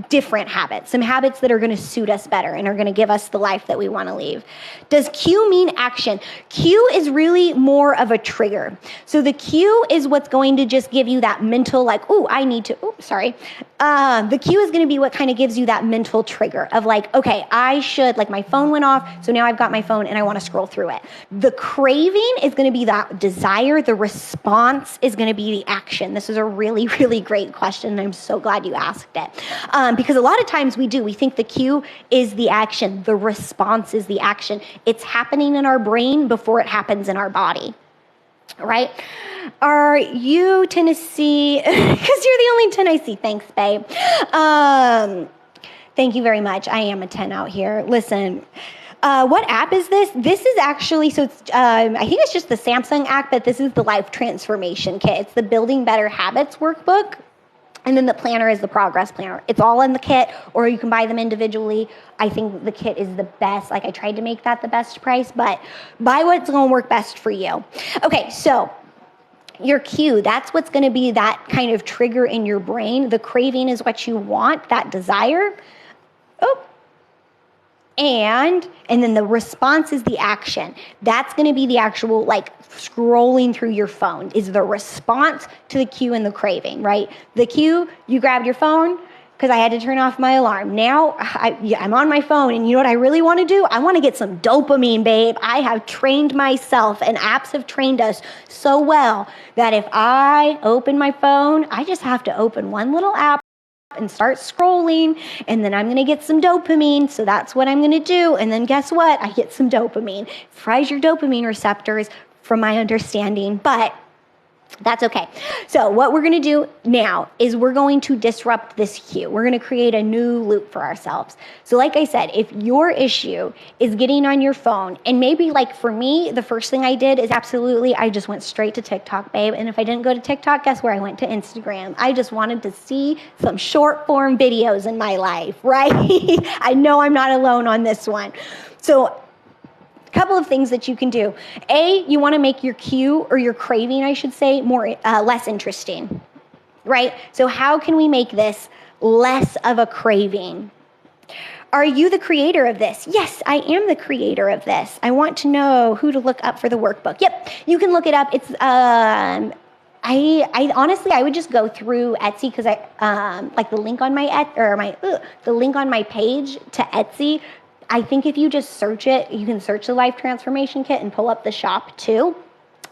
Speaker 1: different habits, some habits that are going to suit us better and are going to give us the life that we want to leave. Does cue mean action? Cue is really more of a trigger. So the cue is what's going to just give you that mental, I need to, the cue is going to be what kind of gives you that mental trigger of okay, I should, my phone went off, so now I've got my phone and I want to scroll through it. The craving is going to be that desire. The response is going to be the action. This is a really, really great question, and I'm so glad you asked it. Because a lot of times we think the cue is the action. The response is the action. It's happening in our brain before it happens in our body, right? Are you Tennessee? Because you're the only 10 I see. Thanks, babe. Thank you very much. I am a 10 out here. Listen, what app is this? This is actually, so it's, I think it's just the Samsung app, but this is the Life Transformation Kit. It's the Building Better Habits workbook. And then the planner is the progress planner. It's all in the kit, or you can buy them individually. I think the kit is the best. I tried to make that the best price, but buy what's going to work best for you. Okay, so your cue, that's what's going to be that kind of trigger in your brain. The craving is what you want, that desire. And then the response is the action. That's going to be the actual, scrolling through your phone is the response to the cue and the craving, right? The cue, you grabbed your phone because I had to turn off my alarm. Now I'm on my phone, and you know what I really want to do? I want to get some dopamine, babe. I have trained myself, and apps have trained us so well that if I open my phone, I just have to open one little app and start scrolling, and then I'm going to get some dopamine. So that's what I'm going to do. And then guess what? I get some dopamine. Fries your dopamine receptors from my understanding, but that's okay. So what we're going to do now is we're going to disrupt this cue. We're going to create a new loop for ourselves. So like I said, if your issue is getting on your phone, and maybe like for me, the first thing I did is absolutely, I just went straight to TikTok, babe. And if I didn't go to TikTok, guess where I went? To Instagram. I just wanted to see some short form videos in my life, right? I know I'm not alone on this one. So couple of things that you can do. A, you want to make your cue, or your craving, I should say, less interesting, right? So how can we make this less of a craving? Are you the creator of this? Yes, I am the creator of this. I want to know who to look up for the workbook. Yep, you can look it up. It's I honestly, I would just go through Etsy, because I like the link on the link on my page to Etsy. I think if you just search it, you can search the Life Transformation Kit and pull up the shop too.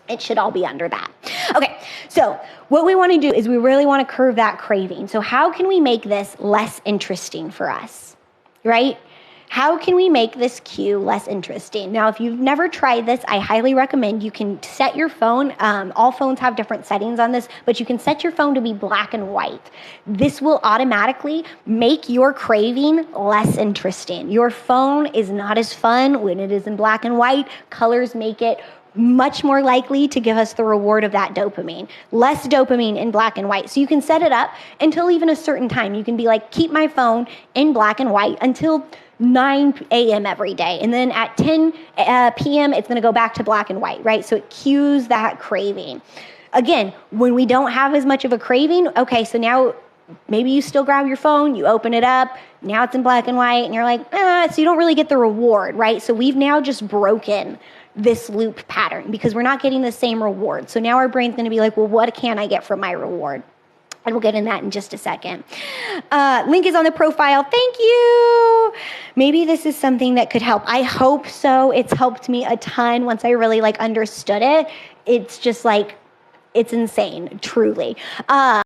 Speaker 1: It should all be under that. Okay, so what we want to do is we really want to curve that craving. So how can we make this less interesting for us, right? How can we make this cue less interesting? Now, if you've never tried this, I highly recommend you can set your phone. All phones have different settings on this, but you can set your phone to be black and white. This will automatically make your craving less interesting. Your phone is not as fun when it is in black and white. Colors make it much more likely to give us the reward of that dopamine. Less dopamine in black and white. So you can set it up until even a certain time. You can be like, keep my phone in black and white until 9 a.m. every day. And then at 10 p.m., it's going to go back to black and white, right? So it cues that craving. Again, when we don't have as much of a craving, okay, so now maybe you still grab your phone, you open it up, now it's in black and white, and you're like, so you don't really get the reward, right? So we've now just broken this loop pattern because we're not getting the same reward. So now our brain's going to be like, well, what can I get from my reward? And we'll get in that in just a second. Link is on the profile. Thank you. Maybe this is something that could help. I hope so. It's helped me a ton once I really understood it. It's just it's insane, truly. So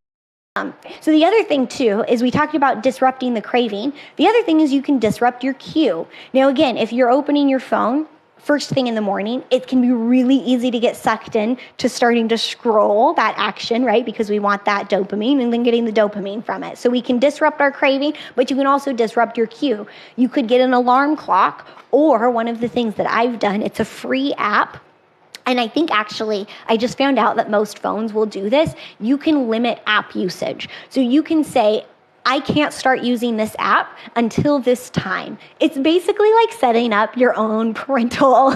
Speaker 1: the other thing too is we talked about disrupting the craving. The other thing is you can disrupt your cue. Now again, if you're opening your phone first thing in the morning, it can be really easy to get sucked in to starting to scroll that action, right? Because we want that dopamine and then getting the dopamine from it. So we can disrupt our craving, but you can also disrupt your cue. You could get an alarm clock, or one of the things that I've done, it's a free app. And I think actually, I just found out that most phones will do this. You can limit app usage. So you can say, I can't start using this app until this time. It's basically like setting up your own parental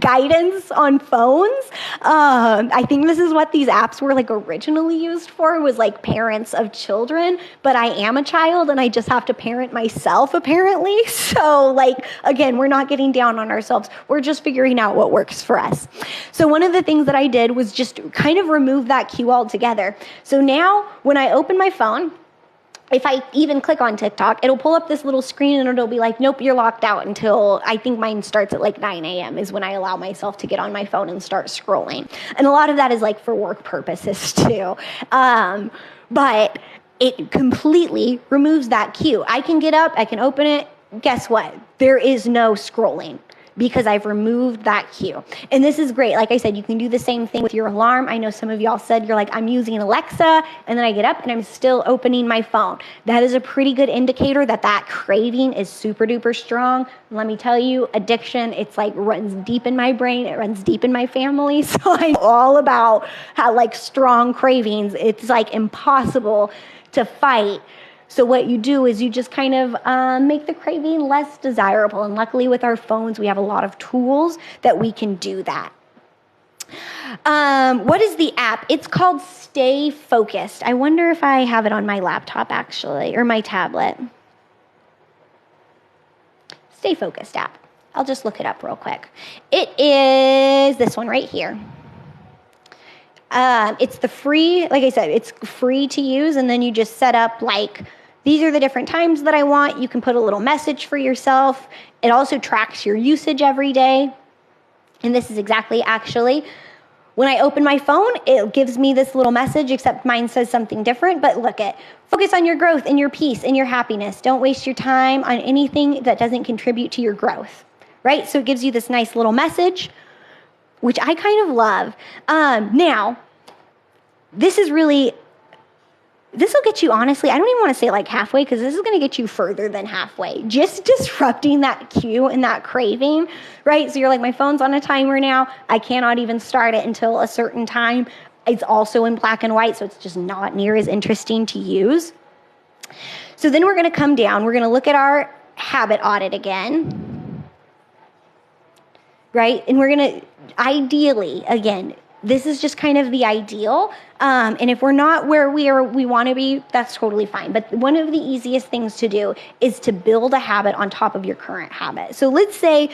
Speaker 1: guidance on phones. I think this is what these apps were originally used for, was parents of children, but I am a child and I just have to parent myself apparently. So again, we're not getting down on ourselves. We're just figuring out what works for us. So one of the things that I did was just kind of remove that cue altogether. So now when I open my phone, if I even click on TikTok, it'll pull up this little screen and it'll be like, nope, you're locked out until, I think mine starts at 9 a.m. is when I allow myself to get on my phone and start scrolling. And a lot of that is for work purposes too. But it completely removes that cue. I can get up, I can open it. Guess what? There is no scrolling, because I've removed that cue. And this is great. Like I said, you can do the same thing with your alarm. I know some of y'all said you're I'm using Alexa, and then I get up and I'm still opening my phone. That is a pretty good indicator that craving is super duper strong. And let me tell you, addiction, it's runs deep in my brain. It runs deep in my family. So I'm all about how strong cravings, it's impossible to fight. So what you do is you just kind of make the craving less desirable. And luckily with our phones, we have a lot of tools that we can do that. What is the app? It's called Stay Focused. I wonder if I have it on my laptop actually, or my tablet. Stay Focused app. I'll just look it up real quick. It is this one right here. It's the free, like I said, it's free to use. And then you just set up these are the different times that I want. You can put a little message for yourself. It also tracks your usage every day. And this is exactly actually When I open my phone, it gives me this little message, except mine says something different. But look it, focus on your growth and your peace and your happiness. Don't waste your time on anything that doesn't contribute to your growth, right? So it gives you this nice little message, which I kind of love. Now, this will get you, honestly, I don't even want to say like halfway, because this is going to get you further than halfway. Just disrupting that cue and that craving, right? So you're like, my phone's on a timer now. I cannot even start it until a certain time. It's also in black and white, so it's just not near as interesting to use. So then we're going to come down. We're going to look at our habit audit again, right? And we're going to, ideally, again, this is just kind of the ideal. And if we're not where we want to be, that's totally fine. But one of the easiest things to do is to build a habit on top of your current habit. So let's say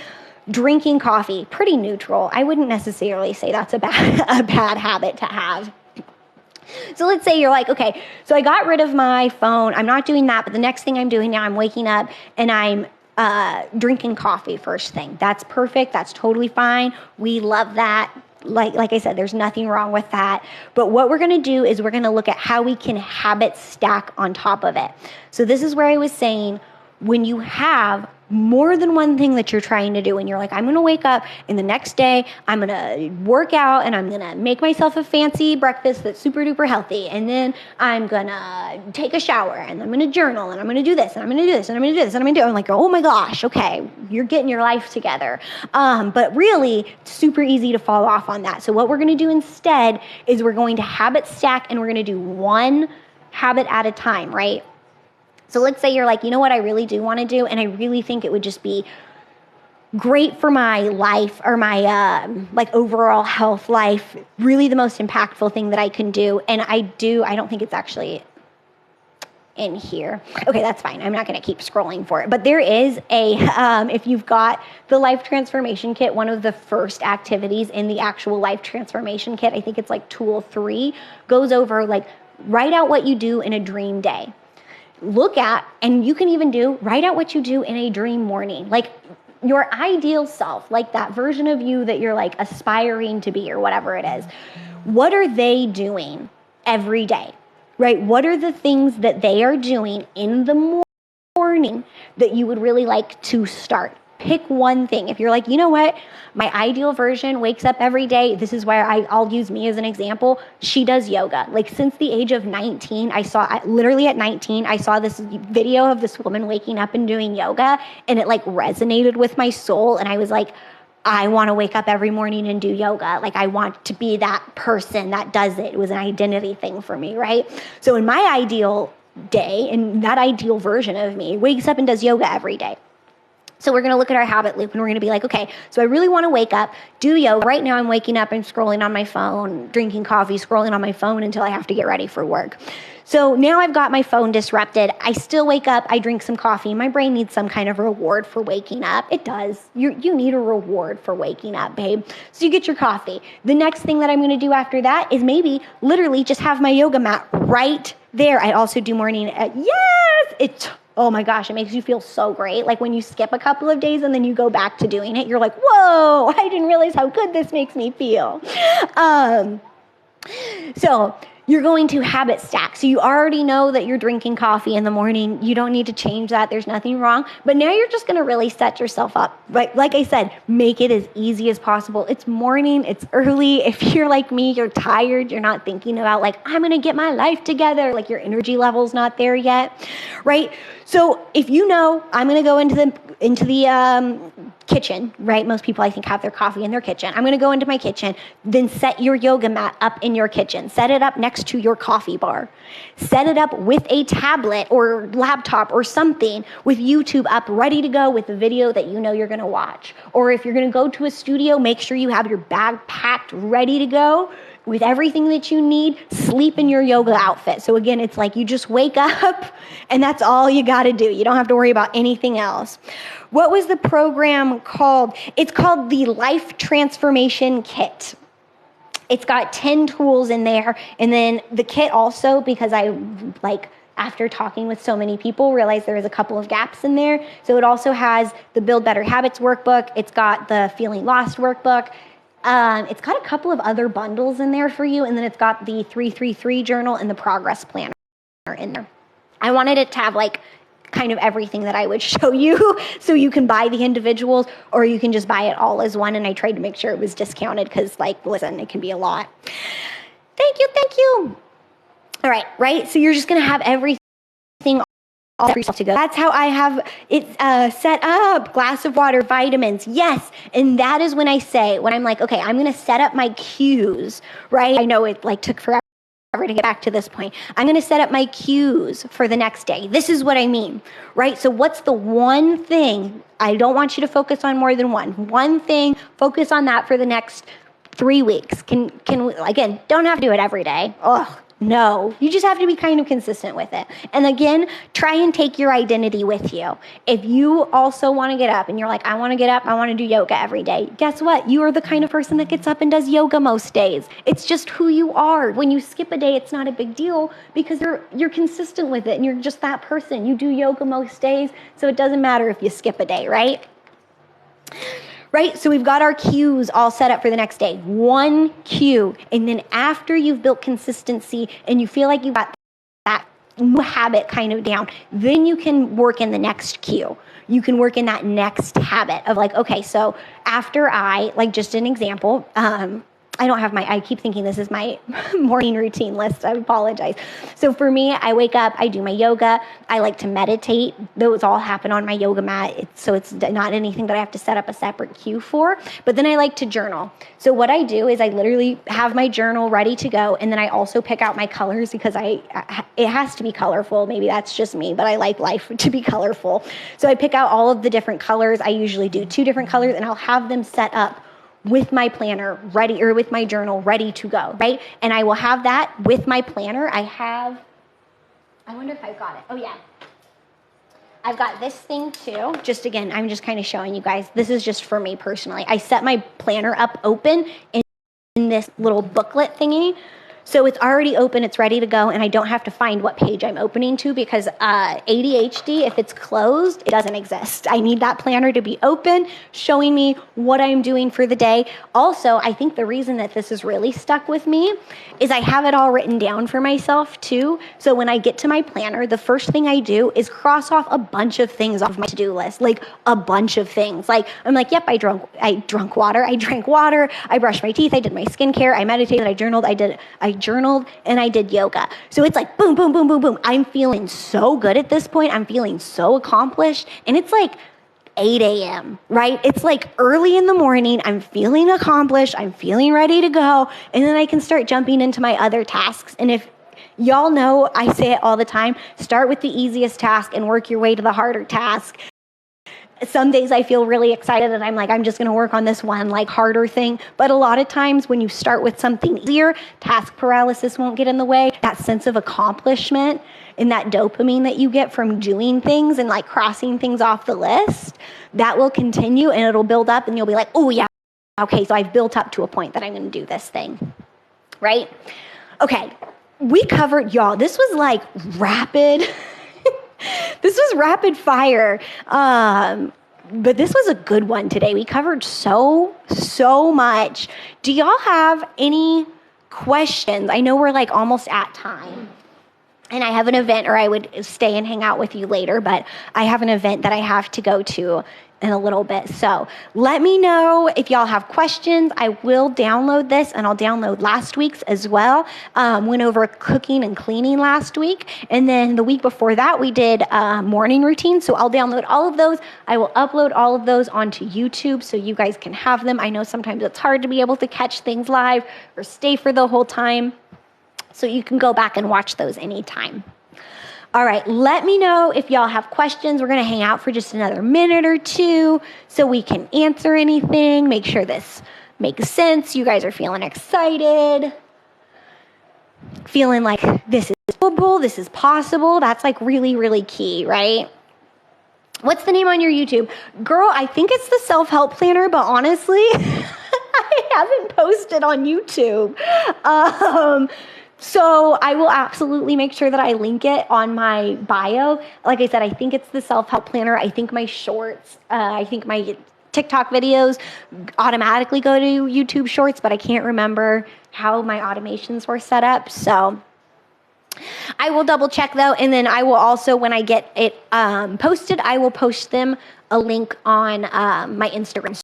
Speaker 1: drinking coffee, pretty neutral. I wouldn't necessarily say that's a bad habit to have. So let's say you're like, okay, so I got rid of my phone. I'm not doing that. But the next thing I'm doing now, I'm waking up and I'm drinking coffee first thing. That's perfect. That's totally fine. We love that. Like I said, there's nothing wrong with that. But what we're going to do is we're going to look at how we can habit stack on top of it. So this is where I was saying, when you have more than one thing that you're trying to do, and you're like, I'm going to wake up and the next day I'm going to work out and I'm going to make myself a fancy breakfast that's super duper healthy. And then I'm going to take a shower and I'm going to journal and I'm going to do this and I'm going to do this and I'm going to do this and I'm going to do it. I'm like, oh my gosh, okay, you're getting your life together. But really, it's super easy to fall off on that. So what we're going to do instead is we're going to habit stack, and we're going to do one habit at a time, right? So let's say you're like, you know what I really do want to do, and I really think it would just be great for my life, or my like overall health life, really the most impactful thing that I can do. And I don't think it's actually in here. Okay, that's fine. I'm not going to keep scrolling for it. But there is if you've got the Life Transformation Kit, one of the first activities in the actual Life Transformation Kit, I think it's like tool 3, goes over like, write out what you do in a dream day. Look at, and you can even write out what you do in a dream morning. Like your ideal self, like that version of you that you're like aspiring to be, or whatever it is. What are they doing every day, right? What are the things that they are doing in the morning that you would really like to start? Pick one thing. If you're like, you know what, my ideal version wakes up every day. This is where I'll use me as an example. She does yoga. Like since the age of 19, literally at 19, I saw this video of this woman waking up and doing yoga, and it like resonated with my soul. And I was like, I want to wake up every morning and do yoga. Like I want to be that person that does it. It was an identity thing for me, right? So in my ideal day, and that ideal version of me wakes up and does yoga every day. So we're going to look at our habit loop, and we're going to be like, okay, so I really want to wake up, do yoga. Right now I'm waking up and scrolling on my phone, drinking coffee, scrolling on my phone until I have to get ready for work. So now I've got my phone disrupted. I still wake up, I drink some coffee. My brain needs some kind of reward for waking up. It does. You need a reward for waking up, babe. So you get your coffee. The next thing that I'm going to do after that is maybe literally just have my yoga mat right there. I also do morning oh my gosh, it makes you feel so great. Like when you skip a couple of days and then you go back to doing it, you're like, whoa, I didn't realize how good this makes me feel. So you're going to habit stack. So you already know that you're drinking coffee in the morning. You don't need to change that. There's nothing wrong. But now you're just going to really set yourself up. Right? Like I said, make it as easy as possible. It's morning. It's early. If you're like me, you're tired. You're not thinking about like, I'm going to get my life together. Like your energy level's not there yet. Right? So if you know, I'm going to go into the kitchen, right? Most people, I think, have their coffee in their kitchen. I'm going to go into my kitchen, then set your yoga mat up in your kitchen. Set it up next to your coffee bar. Set it up with a tablet or laptop or something with YouTube up ready to go with the video that you know you're going to watch. Or if you're going to go to a studio, make sure you have your bag packed ready to go with everything that you need. Sleep in your yoga outfit. So again, it's like you just wake up and that's all you got to do. You don't have to worry about anything else. What was the program called? It's called the Life Transformation Kit. It's got 10 tools in there. And then the kit also, because after talking with so many people, realized there was a couple of gaps in there. So it also has the Build Better Habits workbook. It's got the Feeling Lost workbook. It's got a couple of other bundles in there for you, and then it's got the 333 journal and the progress planner in there. I wanted it to have like kind of everything that I would show you, so you can buy the individuals or you can just buy it all as one, and I tried to make sure it was discounted because, like, listen, it can be a lot. Thank you. All right, so you're just going to have everything all for yourself to go. That's how I have it set up. Glass of water, vitamins, yes. And that is when I'm like, okay, I'm going to set up my cues, right? I know it like took forever to get back to this point. I'm going to set up my cues for the next day. This is what I mean, right? So what's the one thing? I don't want you to focus on more than one thing. Focus on that for the next 3 weeks. Can again, don't have to do it every day. No, you just have to be kind of consistent with it. And again, try and take your identity with you. If you also want to get up and you're like, I want to get up, I want to do yoga every day. Guess what? You are the kind of person that gets up and does yoga most days. It's just who you are. When you skip a day, it's not a big deal because you're consistent with it and you're just that person. You do yoga most days, so it doesn't matter if you skip a day, right? Right? So we've got our cues all set up for the next day. One cue. And then after you've built consistency and you feel like you got that habit kind of down, then you can work in the next cue. You can work in that next habit of like, okay, so after like just an example, I keep thinking this is my morning routine list. I apologize. So for me, I wake up, I do my yoga. I like to meditate. Those all happen on my yoga mat. So it's not anything that I have to set up a separate cue for. But then I like to journal. So what I do is I literally have my journal ready to go. And then I also pick out my colors because it has to be colorful. Maybe that's just me, but I like life to be colorful. So I pick out all of the different colors. I usually do 2 different colors and I'll have them set up with my planner ready, or with my journal ready to go, right? And I will have that with my planner. I wonder if I've got it. Oh yeah. I've got this thing too. Just again, I'm just kind of showing you guys. This is just for me personally. I set my planner up open in this little booklet thingy. So it's already open, it's ready to go, and I don't have to find what page I'm opening to because ADHD, if it's closed, it doesn't exist. I need that planner to be open, showing me what I'm doing for the day. Also, I think the reason that this is really stuck with me is I have it all written down for myself too. So when I get to my planner, the first thing I do is cross off a bunch of things off my to-do list, like a bunch of things. Like I'm like, yep, I drank water, I brushed my teeth, I did my skincare, I meditated, I journaled, and I did yoga. So it's like boom, boom, boom, boom, boom. I'm feeling so good at this point. I'm feeling so accomplished. And it's like 8 a.m., right? It's like early in the morning. I'm feeling accomplished. I'm feeling ready to go. And then I can start jumping into my other tasks. And if y'all know, I say it all the time, start with the easiest task and work your way to the harder task. Some days I feel really excited and I'm like, I'm just going to work on this one like harder thing. But a lot of times when you start with something easier, task paralysis won't get in the way. That sense of accomplishment and that dopamine that you get from doing things and like crossing things off the list, that will continue and it'll build up and you'll be like, oh yeah, okay, so I've built up to a point that I'm going to do this thing, right? Okay, we covered, y'all, this was like rapid. This was rapid fire, but this was a good one today. We covered so much. Do y'all have any questions? I know we're like almost at time, and I have an event, or I would stay and hang out with you later, but I have an event that I have to go to in a little bit. So let me know if y'all have questions. I will download this, and I'll download last week's as well. Went over cooking and cleaning last week. And then the week before that, we did morning routine. So I'll download all of those. I will upload all of those onto YouTube so you guys can have them. I know sometimes it's hard to be able to catch things live or stay for the whole time. So you can go back and watch those anytime. All right, let me know if y'all have questions. We're going to hang out for just another minute or two so we can answer anything, make sure this makes sense. You guys are feeling excited, feeling like this is doable, this is possible. That's like really, really key, right? What's the name on your YouTube? Girl, I think it's the Self-Help Planner, but honestly, I haven't posted on YouTube. So I will absolutely make sure that I link it on my bio. Like I said, I think it's the Self-Help Planner. I think my shorts, I think my TikTok videos automatically go to YouTube Shorts, but I can't remember how my automations were set up. So I will double check though. And then I will also, when I get it posted, I will post them a link on my Instagram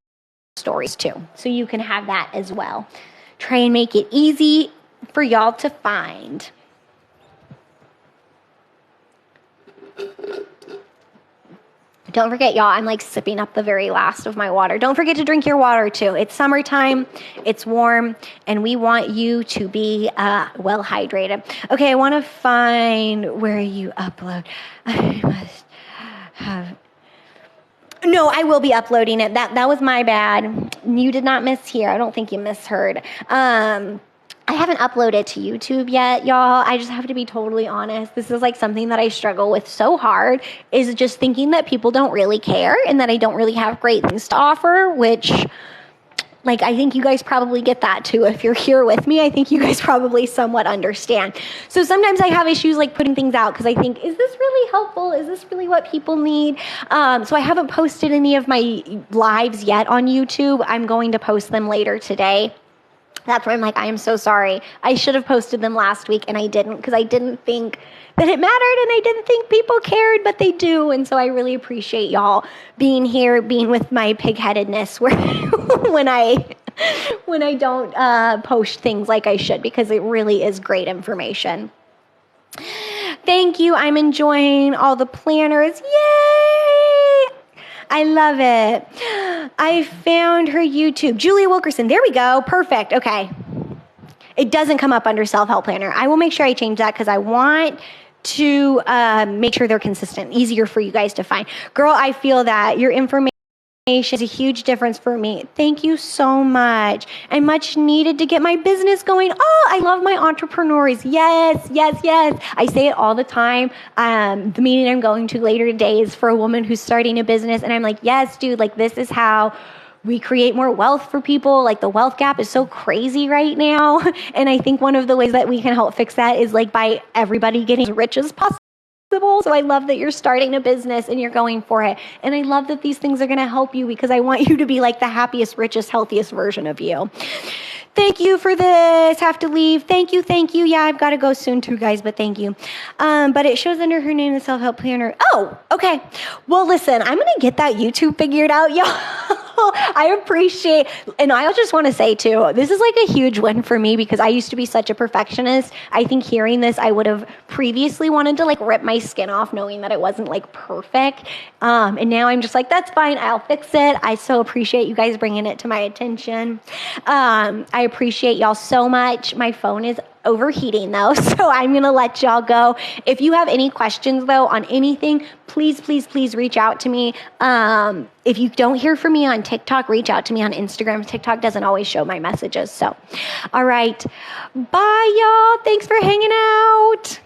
Speaker 1: stories too. So you can have that as well. Try and make it easy for y'all to find. Don't forget, y'all, I'm like sipping up the very last of my water. Don't forget to drink your water too. It's summertime, it's warm, and we want you to be well hydrated. Okay, I want to find where you upload. I must have... No, I will be uploading it. That was my bad. You did not mishear. I don't think you misheard. I haven't uploaded to YouTube yet, y'all. I just have to be totally honest. This is like something that I struggle with so hard, is just thinking that people don't really care and that I don't really have great things to offer, which, like, I think you guys probably get that too. If you're here with me, I think you guys probably somewhat understand. So sometimes I have issues like putting things out because I think, is this really helpful? Is this really what people need? So I haven't posted any of my lives yet on YouTube. I'm going to post them later today. That's where I'm like, I am so sorry. I should have posted them last week and I didn't, because I didn't think that it mattered and I didn't think people cared, but they do. And so I really appreciate y'all being here, being with my pig-headedness where when I don't post things like I should, because it really is great information. Thank you. I'm enjoying all the planners. Yay! I love it. I found her YouTube. Julia Wilkerson. There we go. Perfect. Okay. It doesn't come up under self-help planner. I will make sure I change that because I want to make sure they're consistent, easier for you guys to find. Girl, I feel that your information is a huge difference for me. Thank you so much. And much needed to get my business going. Oh, I love my entrepreneurs. Yes, yes, yes. I say it all the time. The meeting I'm going to later today is for a woman who's starting a business. And I'm like, yes, dude, like this is how we create more wealth for people. Like the wealth gap is so crazy right now. And I think one of the ways that we can help fix that is like by everybody getting as rich as possible. So I love that you're starting a business and you're going for it. And I love that these things are going to help you because I want you to be like the happiest, richest, healthiest version of you. Thank you for this. Have to leave. Thank you. Thank you. Yeah, I've got to go soon too, guys, but thank you. But it shows under her name, the self-help planner. Oh, okay. Well, listen, I'm going to get that YouTube figured out, y'all. I appreciate, and I just want to say too, this is like a huge win for me because I used to be such a perfectionist. I think hearing this, I would have previously wanted to like rip my skin off knowing that it wasn't like perfect. And now I'm just like, that's fine. I'll fix it. I so appreciate you guys bringing it to my attention. I appreciate y'all so much. My phone is overheating though, so I'm going to let y'all go. If you have any questions though on anything, please, please, please reach out to me. If you don't hear from me on TikTok, reach out to me on Instagram. TikTok doesn't always show my messages. So, all right. Bye, y'all. Thanks for hanging out.